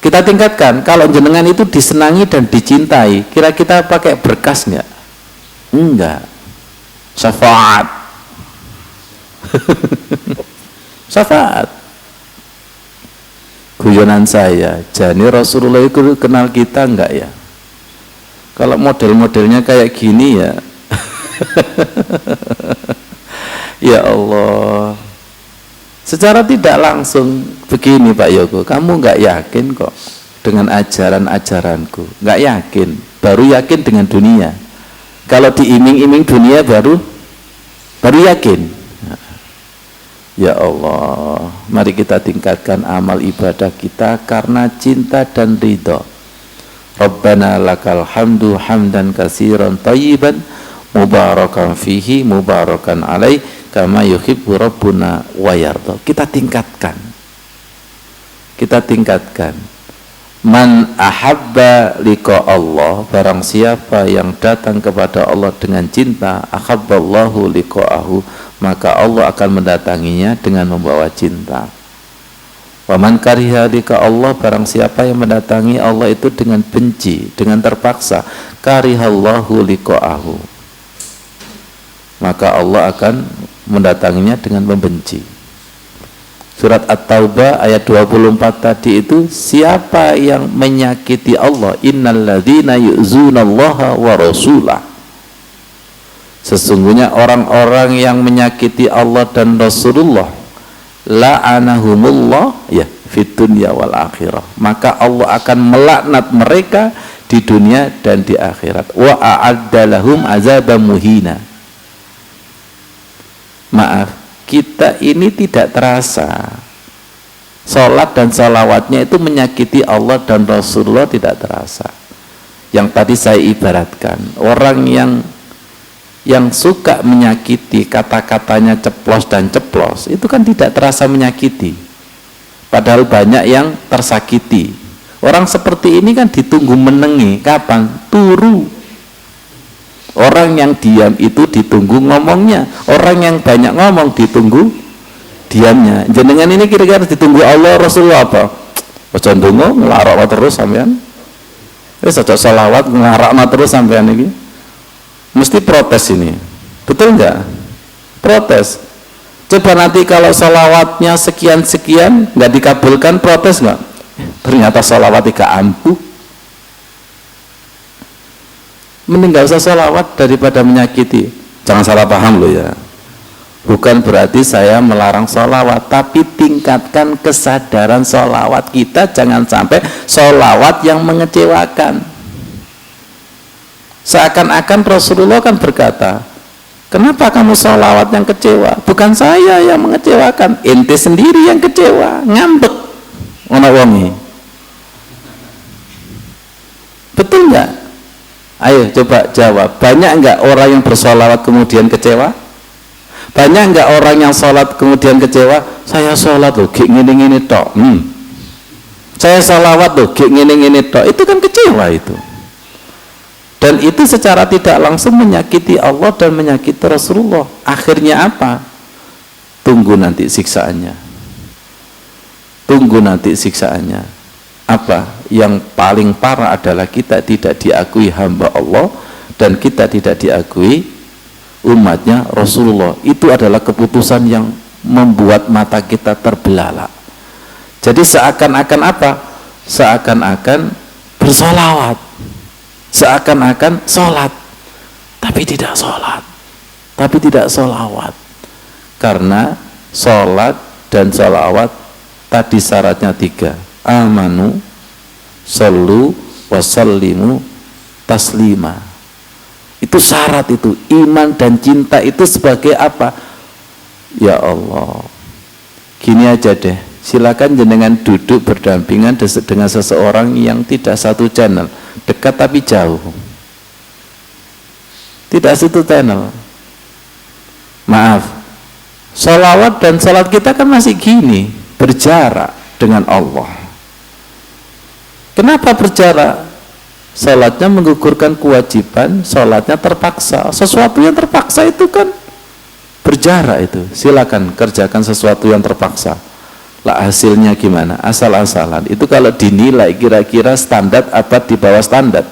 Kita tingkatkan, kalau jenengan itu disenangi dan dicintai, kira kita pakai berkas enggak? Enggak. Syafaat. Syafaat. Guyonan saya, jani Rasulullah itu kenal kita enggak ya? Kalau model-modelnya kayak gini ya. Ya Allah. Secara tidak langsung begini Pak Yoko, kamu nggak yakin kok dengan ajaran-ajaranku, nggak yakin, baru yakin dengan dunia. Kalau diiming-iming dunia baru yakin. Ya Allah, mari kita tingkatkan amal ibadah kita karena cinta dan ridho. Rabbana lakal hamdu hamdan katsiran thayyiban mubarakan fihi mubarakan alaih kama yuhibbu rabbuna wa yarda. Kita tingkatkan. Man ahabba liqa Allah, barang siapa yang datang kepada Allah dengan cinta, ahabballahu liqa'ahu, maka Allah akan mendatanginya dengan membawa cinta. Wa man kariha liqa Allah, barang siapa yang mendatangi Allah itu dengan benci, dengan terpaksa, karihallahu liqa'ahu, maka Allah akan mendatanginya dengan membenci. Surat At-Taubah ayat 24 tadi itu, siapa yang menyakiti Allah, innalladzina yu'zunallaha wa rasulah, sesungguhnya orang-orang yang menyakiti Allah dan Rasulullah, la'anahumullah ya fid dunya wal akhirah, maka Allah akan melaknat mereka di di dunia dan di akhirat. Wa a'adda lahum azaban muhina. Maaf, kita ini tidak terasa sholat dan sholawatnya itu menyakiti Allah dan Rasulullah, tidak terasa. Yang tadi saya ibaratkan, orang yang suka menyakiti, kata-katanya ceplos dan ceplos, itu kan tidak terasa menyakiti, padahal banyak yang tersakiti. Orang seperti ini kan ditunggu menengi, kapan? Turu. Orang yang diam itu ditunggu ngomongnya, orang yang banyak ngomong ditunggu diamnya. Jenengan ini kira-kira ditunggu Allah Rasulullah apa? Ojo ndonga nglarakno terus sampean. Wis aja selawat nglarakno terus sampean iki. Mesti protes ini. Betul enggak? Protes. Coba nanti kalau selawatnya sekian-sekian nggak dikabulkan, protes nggak? Ternyata selawat tidak ampuh. Mending nggak usah selawat daripada menyakiti. Jangan salah paham loh ya. Bukan berarti saya melarang sholawat, tapi tingkatkan kesadaran sholawat kita, jangan sampai sholawat yang mengecewakan. Seakan-akan Rasulullah kan berkata, kenapa kamu sholawat yang kecewa? Bukan saya yang mengecewakan, ente sendiri yang kecewa, ngambek ana wonge. Betul nggak? Ayo coba jawab, banyak nggak orang yang bersolawat kemudian kecewa? Banyak nggak orang yang sholat kemudian kecewa? Saya sholat loh, gik ngini-ngini tok. Saya sholawat loh, gik ngini-ngini tok. Itu kan kecewa itu. Dan itu secara tidak langsung menyakiti Allah dan menyakiti Rasulullah. Akhirnya apa? Tunggu nanti siksaannya. Tunggu nanti siksaannya. Apa? Yang paling parah adalah kita tidak diakui hamba Allah dan kita tidak diakui umatnya Rasulullah. Itu adalah keputusan yang membuat mata kita terbelalak. Jadi seakan-akan apa? Seakan-akan bersolawat, seakan-akan sholat, tapi tidak sholat, tapi tidak sholawat. Karena sholat dan sholawat tadi syaratnya 3. Amanu, shollu, wasallimu, taslima. Itu syarat itu. Iman dan cinta itu sebagai apa? Ya Allah, gini aja deh, silakan jenengan duduk berdampingan dengan seseorang yang tidak satu channel, dekat tapi jauh, tidak satu channel. Maaf, sholawat dan sholat kita kan masih gini, berjarak dengan Allah. Kenapa berjarak? Sholatnya menggugurkan kewajiban, sholatnya terpaksa. Sesuatu yang terpaksa itu kan berjarak itu. Silakan kerjakan sesuatu yang terpaksa. Lah hasilnya gimana? Asal-asalan. Itu kalau dinilai kira-kira standar apa di bawah standar.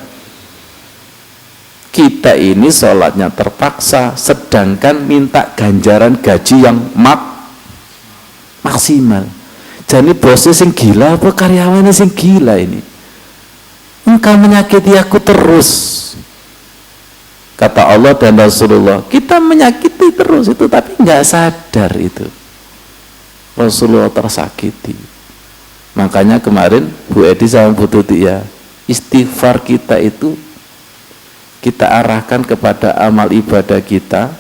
Kita ini sholatnya terpaksa, sedangkan minta ganjaran gaji yang maksimal. Jadi bosnya sing gila apa karyawannya sing gila ini? Engkau menyakiti aku terus, kata Allah dan Rasulullah. Kita menyakiti terus itu, tapi nggak sadar itu Rasulullah tersakiti. Makanya kemarin Bu Edi sama Bu Tuti ya, istighfar kita itu kita arahkan kepada amal ibadah kita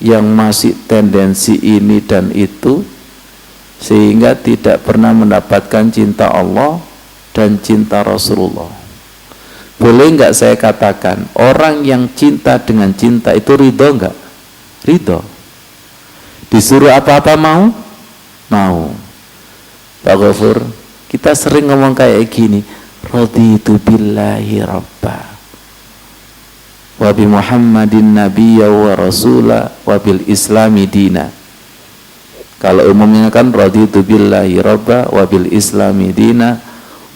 yang masih tendensi ini dan itu, sehingga tidak pernah mendapatkan cinta Allah dan cinta Rasulullah. Boleh nggak saya katakan orang yang cinta dengan cinta itu ridho nggak? Ridho. Disuruh apa-apa mau? Mau. Pak Ghafur, kita sering ngomong kayak gini, raditu billahi rabba wa bi Muhammadin nabiyya wa rasula wa bil islami dina. Kalau umumnya kan raditu billahi rabba wa bil islami dina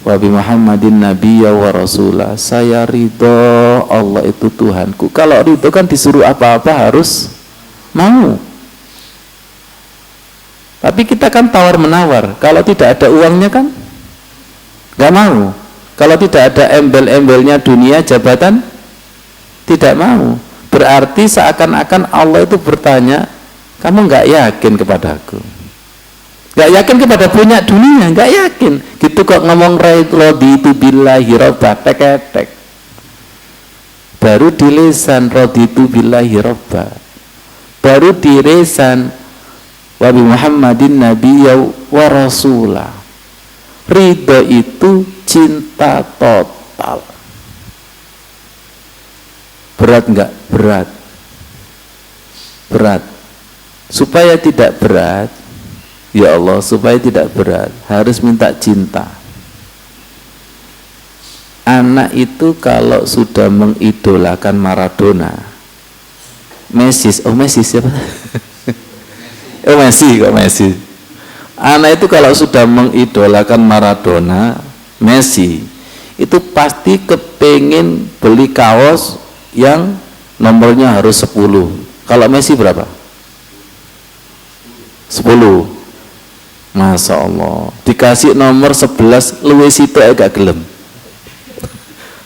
wa bi Muhammadin nabiyya wa rasulah. Saya ridho Allah itu Tuhanku. Kalau ridho kan disuruh apa-apa harus mau. Tapi kita kan tawar menawar. Kalau tidak ada uangnya kan nggak mau. Kalau tidak ada embel-embelnya dunia jabatan tidak mau. Berarti seakan-akan Allah itu bertanya, kamu nggak yakin kepadaku? Gak yakin kepada punya dunia, gak yakin. Gitu kok ngomong raditu billahi robba, tek-tek. Baru di lisan raditu billahi robba. Baru di lisan wa bi Muhammadin nabiyya wa rasulah. Ridho itu cinta total. Berat enggak? Berat. Berat. Supaya tidak berat, ya Allah, supaya tidak berat, harus minta cinta. Anak itu kalau sudah mengidolakan Maradona, Messi siapa? Messi. Anak itu kalau sudah mengidolakan Maradona, Messi, itu pasti kepingin beli kaos yang nomornya harus 10. Kalau Messi berapa? 10. Masya Allah. Dikasih nomor 11, luwes itu agak gelem.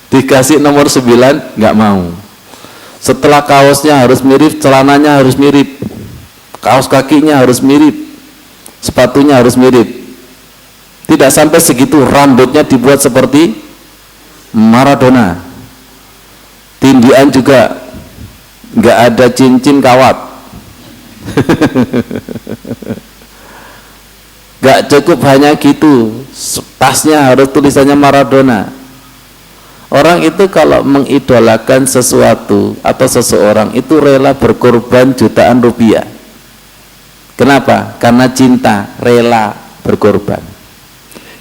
Dikasih nomor 9, nggak mau. Setelah kaosnya harus mirip, celananya harus mirip, kaos kakinya harus mirip, sepatunya harus mirip. Tidak sampai segitu, rambutnya dibuat seperti Maradona. Tindian juga nggak ada cincin kawat. Nggak cukup hanya gitu, tasnya harus tulisannya Maradona. Orang itu kalau mengidolakan sesuatu atau seseorang itu rela berkorban jutaan rupiah. Kenapa? Karena cinta, rela berkorban.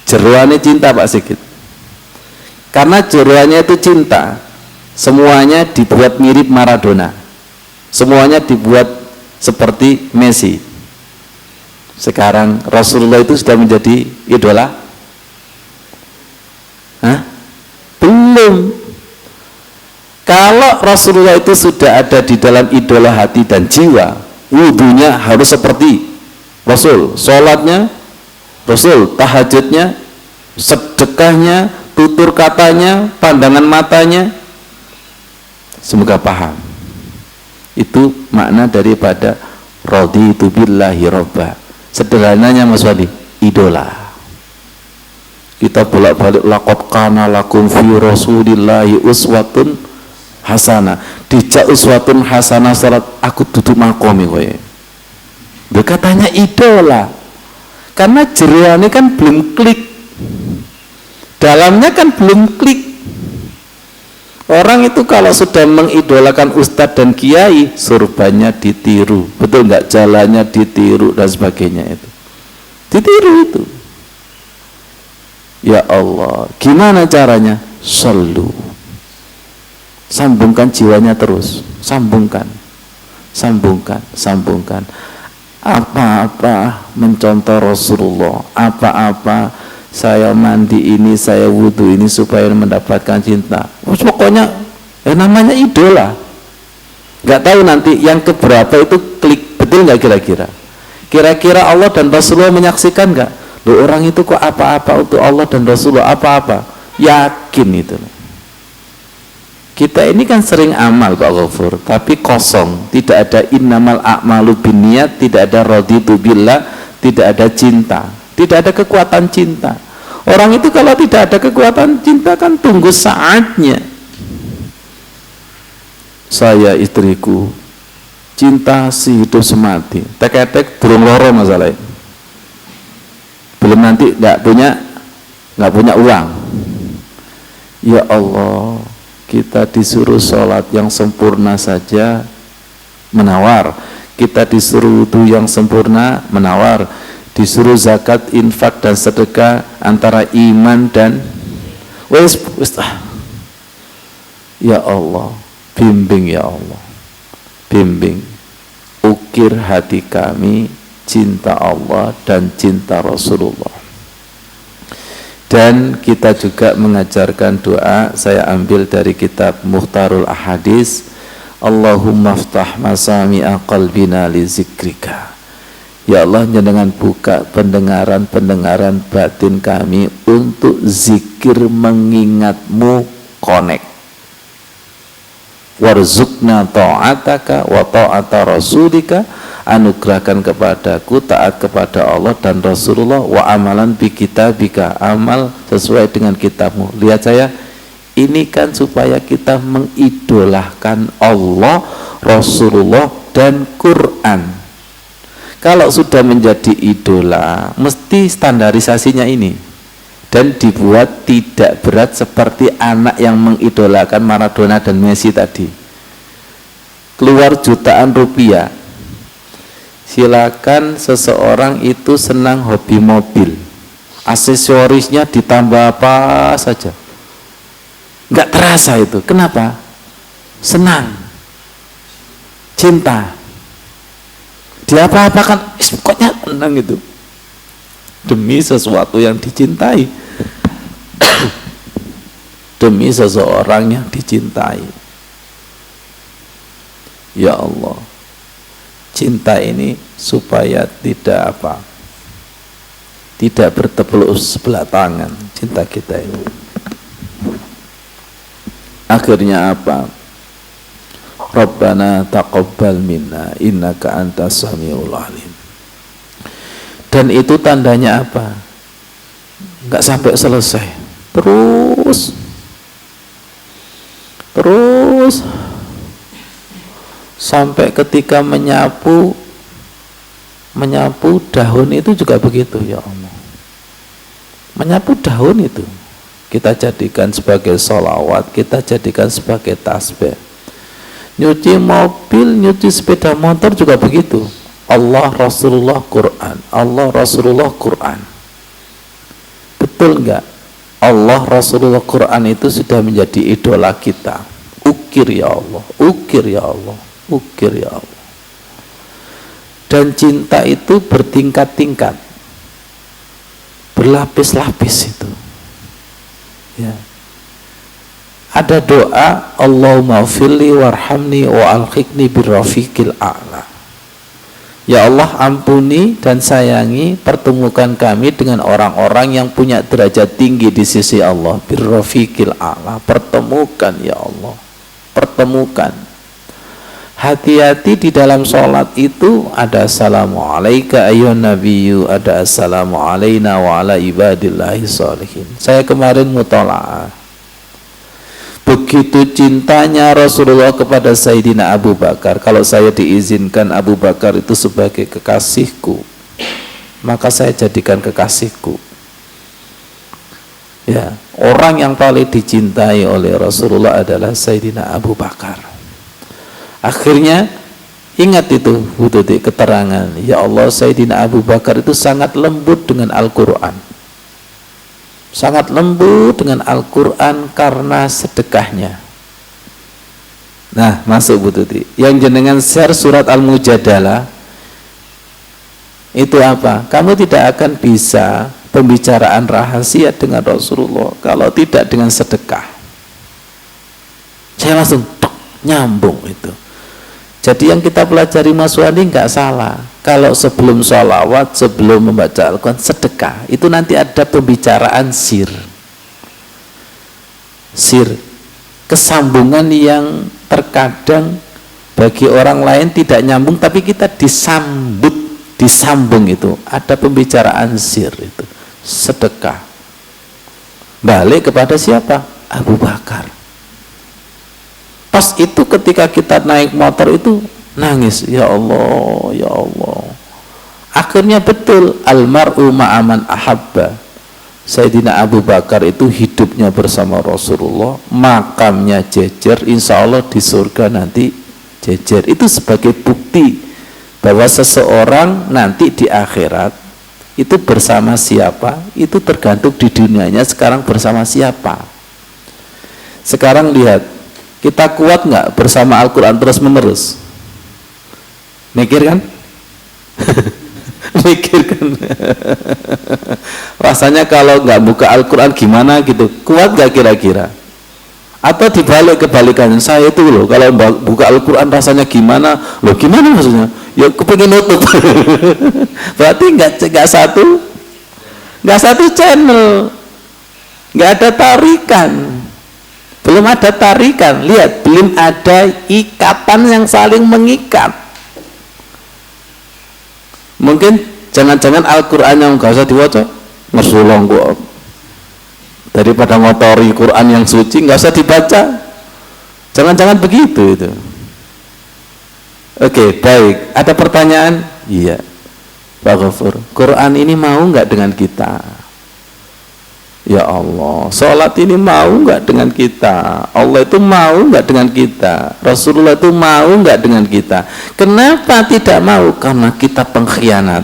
Jeruannya cinta Pak Sigit. Karena jeruannya itu cinta, semuanya dibuat mirip Maradona, semuanya dibuat seperti Messi. Sekarang Rasulullah itu sudah menjadi idola? Hah? Belum. Kalau Rasulullah itu sudah ada di dalam idola hati dan jiwa, wudunya harus seperti Rasul, sholatnya Rasul, tahajudnya, sedekahnya, tutur katanya, pandangan matanya. Semoga paham. Itu makna daripada raditu billahi robba. Sederhananya Mas Wali, idola. Kita bolak-balik laqad kana lakum fi rasulillahi uswatun hasanah. Dijak uswatun hasanah salat aku duduk makomi kowe. Dia katanya idola. Karena jeruannya kan belum klik. Dalamnya kan belum klik. Orang itu kalau sudah mengidolakan ustadz dan kiai, surbannya ditiru, betul nggak? Jalannya ditiru dan sebagainya itu. Ditiru itu. Ya Allah, gimana caranya? Sallu. Sambungkan jiwanya terus, sambungkan. Apa-apa mencontoh Rasulullah, apa-apa saya mandi ini, saya wudhu ini supaya mendapatkan cinta. Pokoknya namanya idola. Nggak tahu nanti yang keberapa itu klik, betul nggak kira-kira? Kira-kira Allah dan Rasulullah menyaksikan nggak? Loh, orang itu kok apa-apa untuk Allah dan Rasulullah, apa-apa? Yakin itu. Kita ini kan sering amal Pak Ghafur, tapi kosong, tidak ada innamal a'malu binniyat, tidak ada raditu billah, tidak ada cinta, tidak ada kekuatan cinta. Orang itu kalau tidak ada kekuatan cinta kan tunggu saatnya. Saya istriku, cinta si hidup semati, tek-tek durung loro masalahnya. Belum nanti nggak punya uang. Ya Allah, kita disuruh sholat yang sempurna saja menawar, kita disuruh wudu yang sempurna menawar, disuruh zakat, infak dan sedekah antara iman dan ya Allah, bimbing ya Allah, bimbing, ukir hati kami cinta Allah dan cinta Rasulullah. Dan kita juga mengajarkan doa, saya ambil dari kitab Mukhtarul Ahadis, Allahumma ftah masami'a qalbina li zikrika. Ya Allah, jangan buka pendengaran batin kami untuk zikir mengingatmu, connect. Warzuqna ta'ataka wa ta'ata rasulika anugerahkan kepadaku taat kepada Allah dan Rasulullah, wa amalan bi kitabika, amal sesuai dengan kitabmu. Lihat saya, ini kan supaya kita mengidolakan Allah, Rasulullah dan Quran. Kalau sudah menjadi idola, mesti standarisasinya ini, dan dibuat tidak berat seperti anak yang mengidolakan Maradona dan Messi tadi. Keluar jutaan rupiah, silakan seseorang itu senang hobi mobil, aksesorisnya ditambah apa saja, nggak terasa itu. Kenapa? Senang, cinta, dia apa-apakan, pokoknya senang itu demi sesuatu yang dicintai, demi seseorang yang dicintai. Ya Allah, cinta ini supaya tidak tidak bertepuk sebelah tangan cinta kita ini. Akhirnya apa? Rabbana taqabbal minna innaka antas samiul alim. Dan itu tandanya apa? Enggak sampai selesai, terus sampai ketika menyapu daun itu juga begitu. Ya Allah, menyapu daun itu kita jadikan sebagai sholawat, kita jadikan sebagai tasbih. Nyuci mobil, nyuci sepeda motor juga begitu. Allah, Rasulullah, Quran. Allah, Rasulullah, Quran. Betul enggak? Allah, Rasulullah, Quran itu sudah menjadi idola kita. Ukir ya Allah, ukir ya Allah, ukir ya Allah. Dan cinta itu bertingkat-tingkat, berlapis-lapis itu. Ya. Ada doa, Allahumma firli warhamni wa alhiqni birrafiqil a'la. Ya Allah, ampuni dan sayangi, pertemukan kami dengan orang-orang yang punya derajat tinggi di sisi Allah. Birrafiqil a'la, pertemukan ya Allah, pertemukan. Hati-hati di dalam sholat itu ada assalamu alayka ayyuhan nabiyyu, ada assalamu alayna wa ala ibadillahi sholihin. Saya kemarin mutola'ah, begitu cintanya Rasulullah kepada Sayyidina Abu Bakar. Kalau saya diizinkan Abu Bakar itu sebagai kekasihku, maka saya jadikan kekasihku. Ya, orang yang paling dicintai oleh Rasulullah adalah Sayyidina Abu Bakar. Akhirnya ingat itu Bututi keterangan, ya Allah, Sayyidina Abu Bakar itu sangat lembut dengan Al-Quran, sangat lembut dengan Al-Quran karena sedekahnya. Nah, masuk Bututi yang jenengan share surat Al-Mujadalah itu apa? Kamu tidak akan bisa pembicaraan rahasia dengan Rasulullah kalau tidak dengan sedekah. Saya langsung nyambung itu. Jadi yang kita pelajari Mas Wandi nggak salah. Kalau sebelum sholawat, sebelum membaca Al-Quran, sedekah, itu nanti ada pembicaraan sir, kesambungan yang terkadang bagi orang lain tidak nyambung, tapi kita disambung itu, ada pembicaraan sir itu, sedekah. Balik kepada siapa? Abu Bakar. Pas itu ketika kita naik motor itu nangis, ya Allah, ya Allah. Akhirnya betul, almar'u ma'aman ahabba. Sayyidina Abu Bakar itu hidupnya bersama Rasulullah, makamnya jejer, insya Allah di surga nanti jejer. Itu sebagai bukti bahwa seseorang nanti di akhirat itu bersama siapa, itu tergantung di dunianya sekarang bersama siapa. Sekarang lihat, kita kuat nggak bersama Al-Quran terus menerus? Mikir kan? Mikir kan? Rasanya kalau nggak buka Al-Quran gimana gitu? Kuat nggak kira-kira? Atau dibalik kebalikannya, saya itu loh kalau buka Al-Quran rasanya gimana? Loh gimana maksudnya? Ya kepingin nutup. Berarti nggak satu channel, nggak ada tarikan. Belum ada tarikan, lihat, belum ada ikatan yang saling mengikat. Mungkin jangan-jangan Al-Quran yang nggak usah dibaca, ngesulong kok. Daripada ngotori Quran yang suci nggak usah dibaca. Jangan-jangan begitu itu. Oke, baik. Ada pertanyaan? Iya, Pak Ghafur. Quran ini mau nggak dengan kita? Ya Allah, sholat ini mau nggak dengan kita? Allah itu mau nggak dengan kita? Rasulullah itu mau nggak dengan kita? Kenapa tidak mau? Karena kita pengkhianat.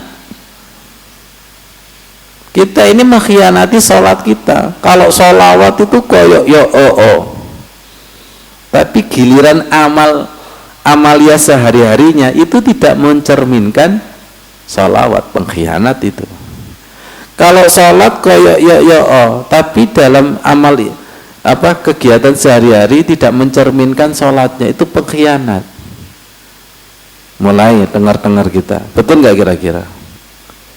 Kita ini mengkhianati sholat kita. Kalau sholawat itu koyok yo tapi giliran amalia sehari-harinya itu tidak mencerminkan sholawat, pengkhianat itu. Kalau sholat koyok yo tapi dalam amal kegiatan sehari-hari tidak mencerminkan sholatnya, itu pengkhianat. Mulai dengar-dengar kita, betul nggak kira-kira?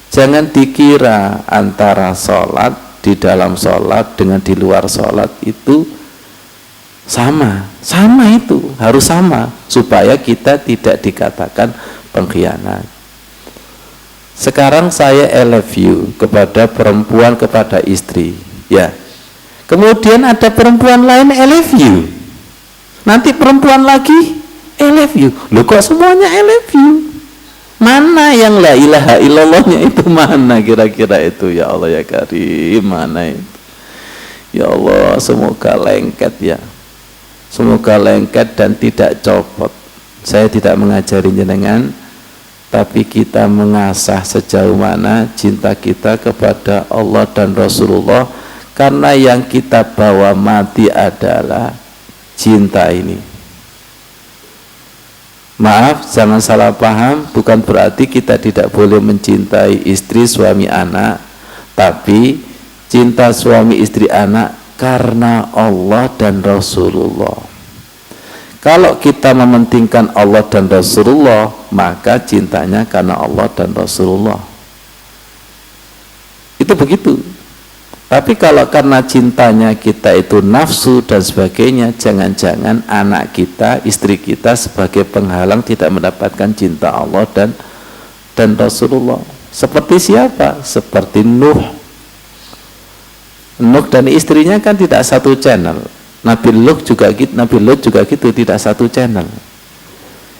Jangan dikira antara sholat di dalam sholat dengan di luar sholat itu sama itu harus sama supaya kita tidak dikatakan pengkhianat. Sekarang saya I love you kepada perempuan, kepada istri, ya. Kemudian ada perempuan lain I love you, nanti perempuan lagi I love you. Loh kok semuanya I love you? Mana yang la ilaha illallahnya itu mana kira-kira itu? Ya Allah ya Karim, mana itu? Ya Allah, semoga lengket ya. Semoga lengket dan tidak copot. Saya tidak mengajari jenengan, tapi kita mengasah sejauh mana cinta kita kepada Allah dan Rasulullah, karena yang kita bawa mati adalah cinta ini. Maaf, jangan salah paham, bukan berarti kita tidak boleh mencintai istri, suami, anak, tapi cinta suami, istri, anak karena Allah dan Rasulullah. Kalau kita mementingkan Allah dan Rasulullah, maka cintanya karena Allah dan Rasulullah. Itu begitu. Tapi kalau karena cintanya kita itu nafsu dan sebagainya, jangan-jangan anak kita, istri kita sebagai penghalang tidak mendapatkan cinta Allah dan Rasulullah. Seperti siapa? Seperti Nuh dan istrinya kan tidak satu channel. Nabi Lut juga gitu, tidak satu channel.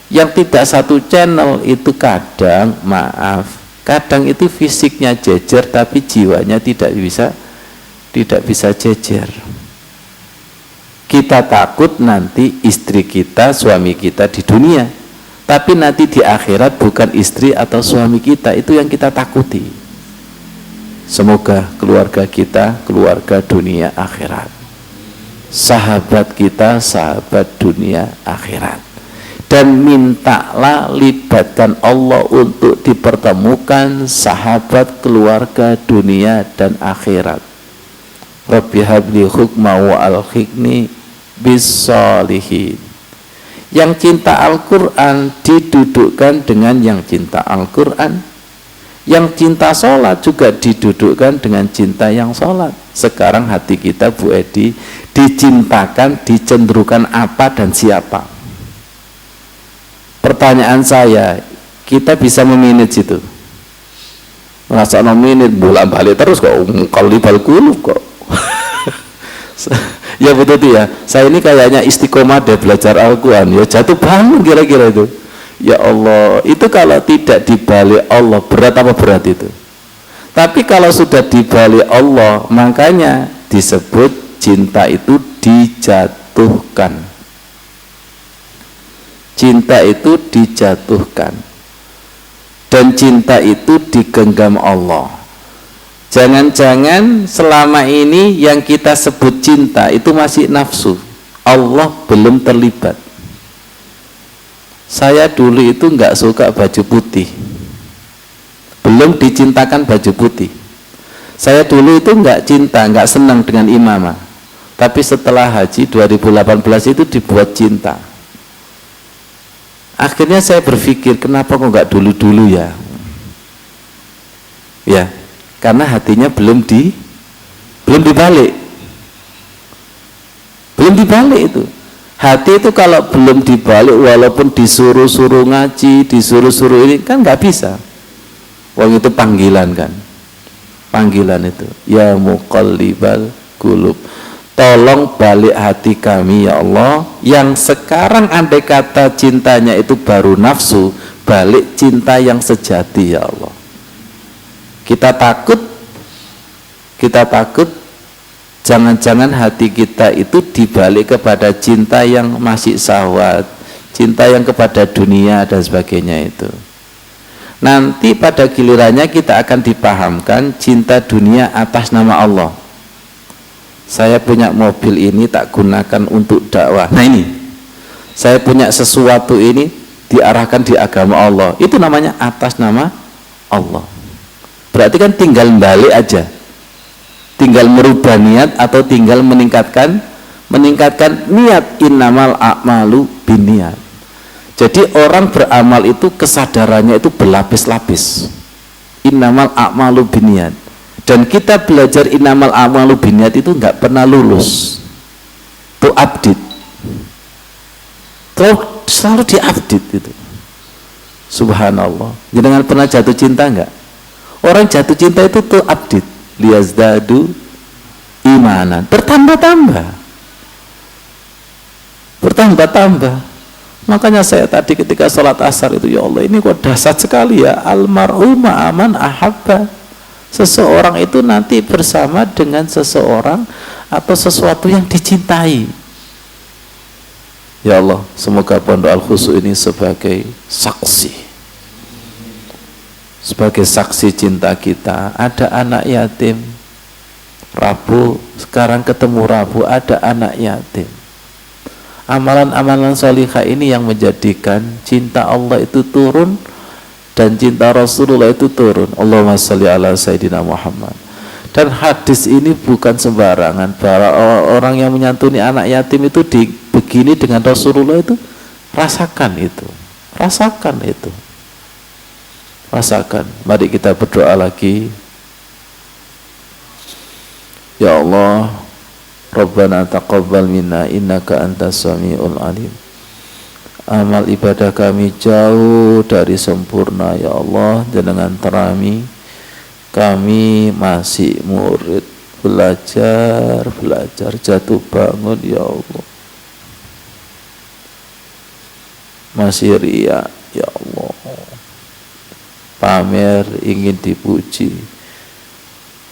Yang tidak satu channel itu kadang itu fisiknya jejer tapi jiwanya tidak bisa jejer. Kita takut nanti istri kita, suami kita di dunia, tapi nanti di akhirat bukan istri atau suami kita, itu yang kita takuti. Semoga keluarga kita keluarga dunia akhirat, sahabat kita sahabat dunia akhirat. Dan mintalah libatkan Allah untuk dipertemukan sahabat keluarga dunia dan akhirat. Rabbi habli hukma wa alhiqni bis-sholihin. Yang cinta Al-Quran didudukkan dengan yang cinta Al-Quran. Yang cinta sholat juga didudukkan dengan cinta yang sholat. Sekarang hati kita, Bu Edi, dicintakan, dicenderungkan apa dan siapa? Pertanyaan saya, kita bisa memanage itu? Merasa memanage bolak balik terus kok, kalau di balkulub kok. Ya betul tuh ya, saya ini kayaknya istiqomah deh belajar Al-Quran, ya jatuh bangun kira-kira itu. Ya Allah, itu kalau tidak dibalik Allah, berat apa berat itu? Tapi kalau sudah dibalik Allah, makanya disebut cinta itu dijatuhkan. Cinta itu dijatuhkan, dan cinta itu digenggam Allah. Jangan-jangan selama ini yang kita sebut cinta itu masih nafsu, Allah belum terlibat. Saya dulu itu nggak suka baju putih, belum dicintakan baju putih. Saya dulu itu nggak cinta, nggak senang dengan imamah, tapi setelah haji 2018 itu dibuat cinta. Akhirnya saya berpikir, kenapa kok nggak dulu-dulu ya? Ya, karena hatinya belum dibalik itu. Hati itu kalau belum dibalik, walaupun disuruh-suruh ngaji, disuruh-suruh ini kan nggak bisa. Wong itu panggilan kan, panggilan itu, ya muqallibal qulub, tolong balik hati kami ya Allah, yang sekarang andai kata cintanya itu baru nafsu, balik cinta yang sejati ya Allah. Kita takut jangan-jangan hati kita itu dibalik kepada cinta yang masih syahwat, cinta yang kepada dunia dan sebagainya itu. Nanti pada gilirannya kita akan dipahamkan cinta dunia atas nama Allah. Saya punya mobil ini tak gunakan untuk dakwah. Nah ini, saya punya sesuatu ini diarahkan di agama Allah. Itu namanya atas nama Allah. Berarti kan tinggal balik aja, tinggal merubah niat atau tinggal meningkatkan niat. Innamal a'malu binniyat. Jadi orang beramal itu kesadarannya itu berlapis-lapis. Innamal a'malu binniyat. Dan kita belajar innamal a'malu binniyat itu nggak pernah lulus. Itu update. Terus selalu diupdate itu. Subhanallah. Jangan pernah jatuh cinta nggak? Orang jatuh cinta itu tuh update. Liyazdadu imanan. Bertambah. Makanya saya tadi ketika sholat asar itu, ya Allah ini kok dahsyat sekali ya, almar'u ma'aman ahabba. Seseorang itu nanti bersama dengan seseorang atau sesuatu yang dicintai. Ya Allah, semoga Pondok Al-Khusyuk ini sebagai saksi cinta kita. Ada anak yatim, Rabu, sekarang ketemu Rabu ada anak yatim. Amalan-amalan salihah ini yang menjadikan cinta Allah itu turun dan cinta Rasulullah itu turun. Allahumma sholli ala Sayyidina Muhammad. Dan hadis ini bukan sembarangan, bahwa orang yang menyantuni anak yatim itu begini dengan Rasulullah itu, rasakan itu. Mari kita berdoa lagi. Ya Allah, Rabbana taqabbal minna innaka antas samiul alim. Amal ibadah kami jauh dari sempurna ya Allah, jenengan terami kami masih murid, belajar jatuh bangun ya Allah, masih riya ya Allah, pamer ingin dipuji.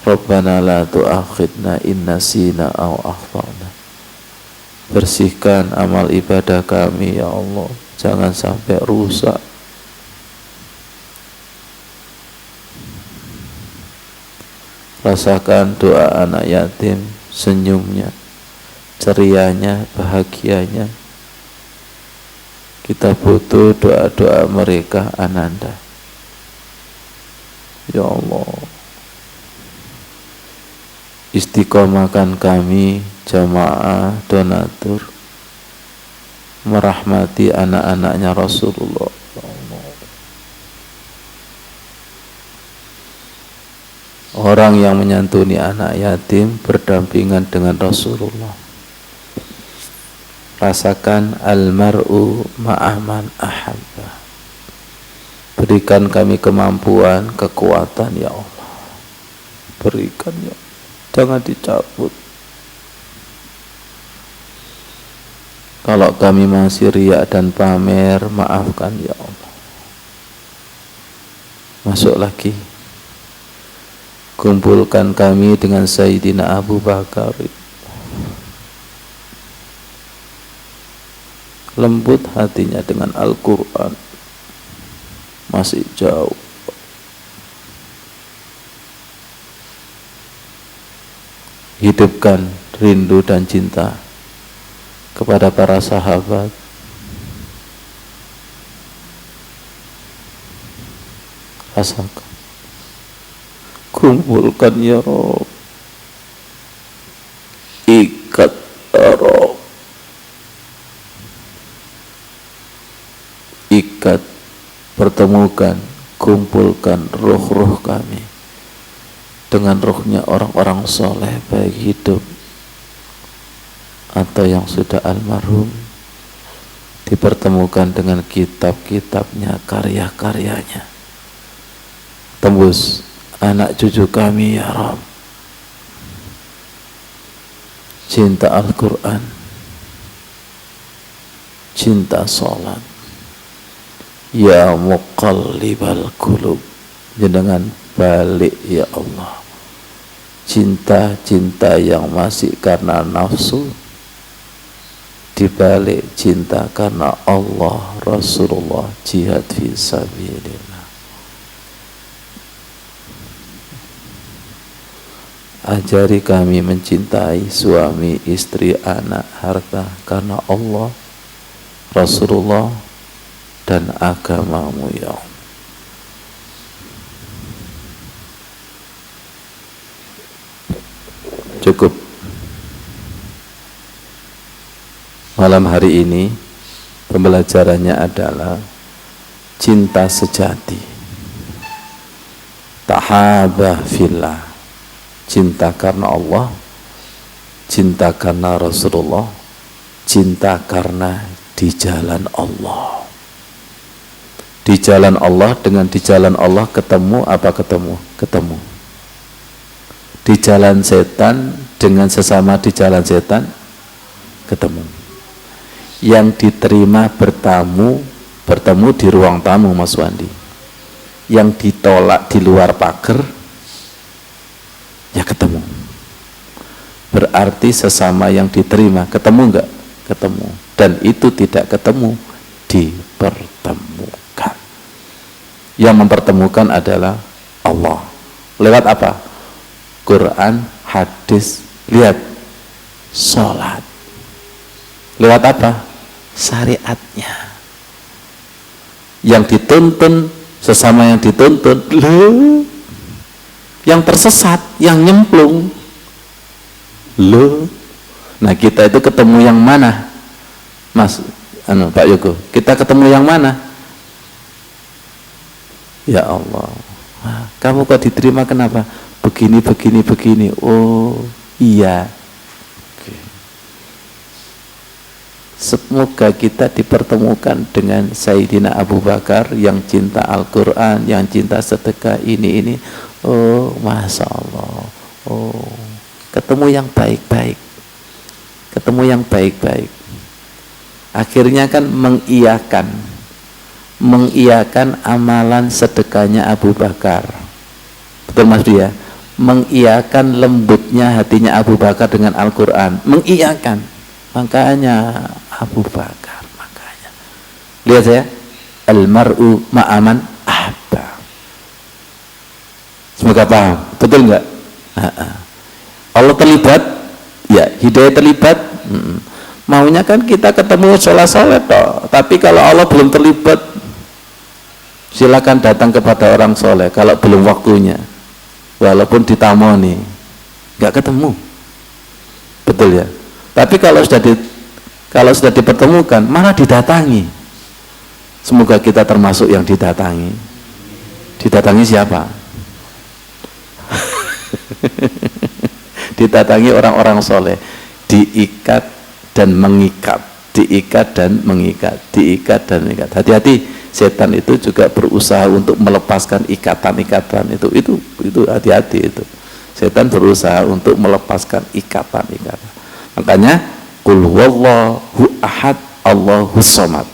Rabbana la tu'akhidna in nasina aw akhtana. Bersihkan amal ibadah kami ya Allah, jangan sampai rusak. Rasakan doa anak yatim, senyumnya, cerianya, bahagianya. Kita butuh doa-doa mereka ananda. Ya Allah, istiqomahkan kami jamaah donatur merahmati anak-anaknya Rasulullah. Orang yang menyantuni anak yatim berdampingan dengan Rasulullah. Rasakan almar'u ma'aman ahabba. Berikan kami kemampuan, kekuatan ya Allah. Berikan ya Allah. Jangan dicabut. Kalau kami masih riya dan pamer, maafkan ya Allah. Masuk lagi. Kumpulkan kami dengan Sayyidina Abu Bakar. Lembut hatinya dengan Al-Quran. Masih jauh. Hidupkan rindu dan cinta kepada para sahabat. Rasakan. Kumpulkan ya Rabb. Ikat ya Rabb. Ikat, pertemukan, kumpulkan ruh-ruh kami dengan ruhnya orang-orang soleh, baik hidup atau yang sudah almarhum, dipertemukan dengan kitab-kitabnya, karya-karyanya, tembus anak cucu kami ya Rabb, cinta Al-Quran, cinta sholat, ya muqallibal qulub, jenengan balik ya Allah, cinta-cinta yang masih karena nafsu dibalik cinta karena Allah, Rasulullah, jihad fi sabilillah. Ajari kami mencintai suami, istri, anak, harta karena Allah, Rasulullah, dan agamamu ya Allah. Cukup. Malam hari ini pembelajarannya adalah cinta sejati, tahabah fillah, cinta karena Allah, cinta karena Rasulullah, cinta karena di jalan Allah. Di jalan Allah, dengan di jalan Allah ketemu apa ketemu? Ketemu. Di jalan setan dengan sesama di jalan setan ketemu. Yang diterima bertemu di ruang tamu Mas Wandi. Yang ditolak di luar pagar ya ketemu. Berarti sesama yang diterima ketemu enggak? Ketemu. Dan itu tidak ketemu, dipertemukan. Yang mempertemukan adalah Allah. Lewat apa? Quran, hadis, lihat, sholat. Lewat apa? Syariatnya. Yang dituntun sesama yang dituntun, yang tersesat, yang nyemplung, nah kita itu ketemu yang mana, Mas, Pak Yoko? Kita ketemu yang mana? Ya Allah, kamu kok diterima kenapa? Begini, begini, begini. Oh iya. Oke. Semoga kita dipertemukan dengan Sayyidina Abu Bakar yang cinta Al-Quran, yang cinta sedekah, ini. Oh, Masya Allah. Oh, ketemu yang baik-baik. Ketemu yang baik-baik. Akhirnya kan mengiyakan amalan sedekahnya Abu Bakar. Betul Mas Bia? Mengiyakan lembutnya hatinya Abu Bakar dengan Al-Quran. Mengiyakan. Makanya Abu Bakar. Makanya. Lihat saya. Al-mar'u ma'aman ahba. Semoga paham. Betul enggak? Allah terlibat. Ya, hidayah terlibat. Maunya kan kita ketemu sholat-sholat toh. Tapi kalau Allah belum terlibat, silakan datang kepada orang soleh. Kalau belum waktunya, walaupun ditamoni, nggak ketemu. Betul ya. Tapi kalau sudah dipertemukan, malah didatangi. Semoga kita termasuk yang didatangi. Didatangi siapa? Didatangi orang-orang soleh. Diikat dan mengikat, diikat dan mengikat, diikat dan mengikat. Hati-hati, setan itu juga berusaha untuk melepaskan ikatan-ikatan itu hati-hati itu. Setan berusaha untuk melepaskan ikatan-ikatan. Makanya qul huwallahu ahad, Allahus samad.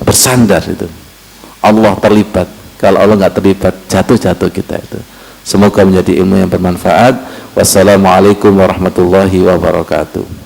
Bersandar itu. Allah terlibat. Kalau Allah nggak terlibat, jatuh kita itu. Semoga menjadi ilmu yang bermanfaat. Wassalamualaikum warahmatullahi wabarakatuh.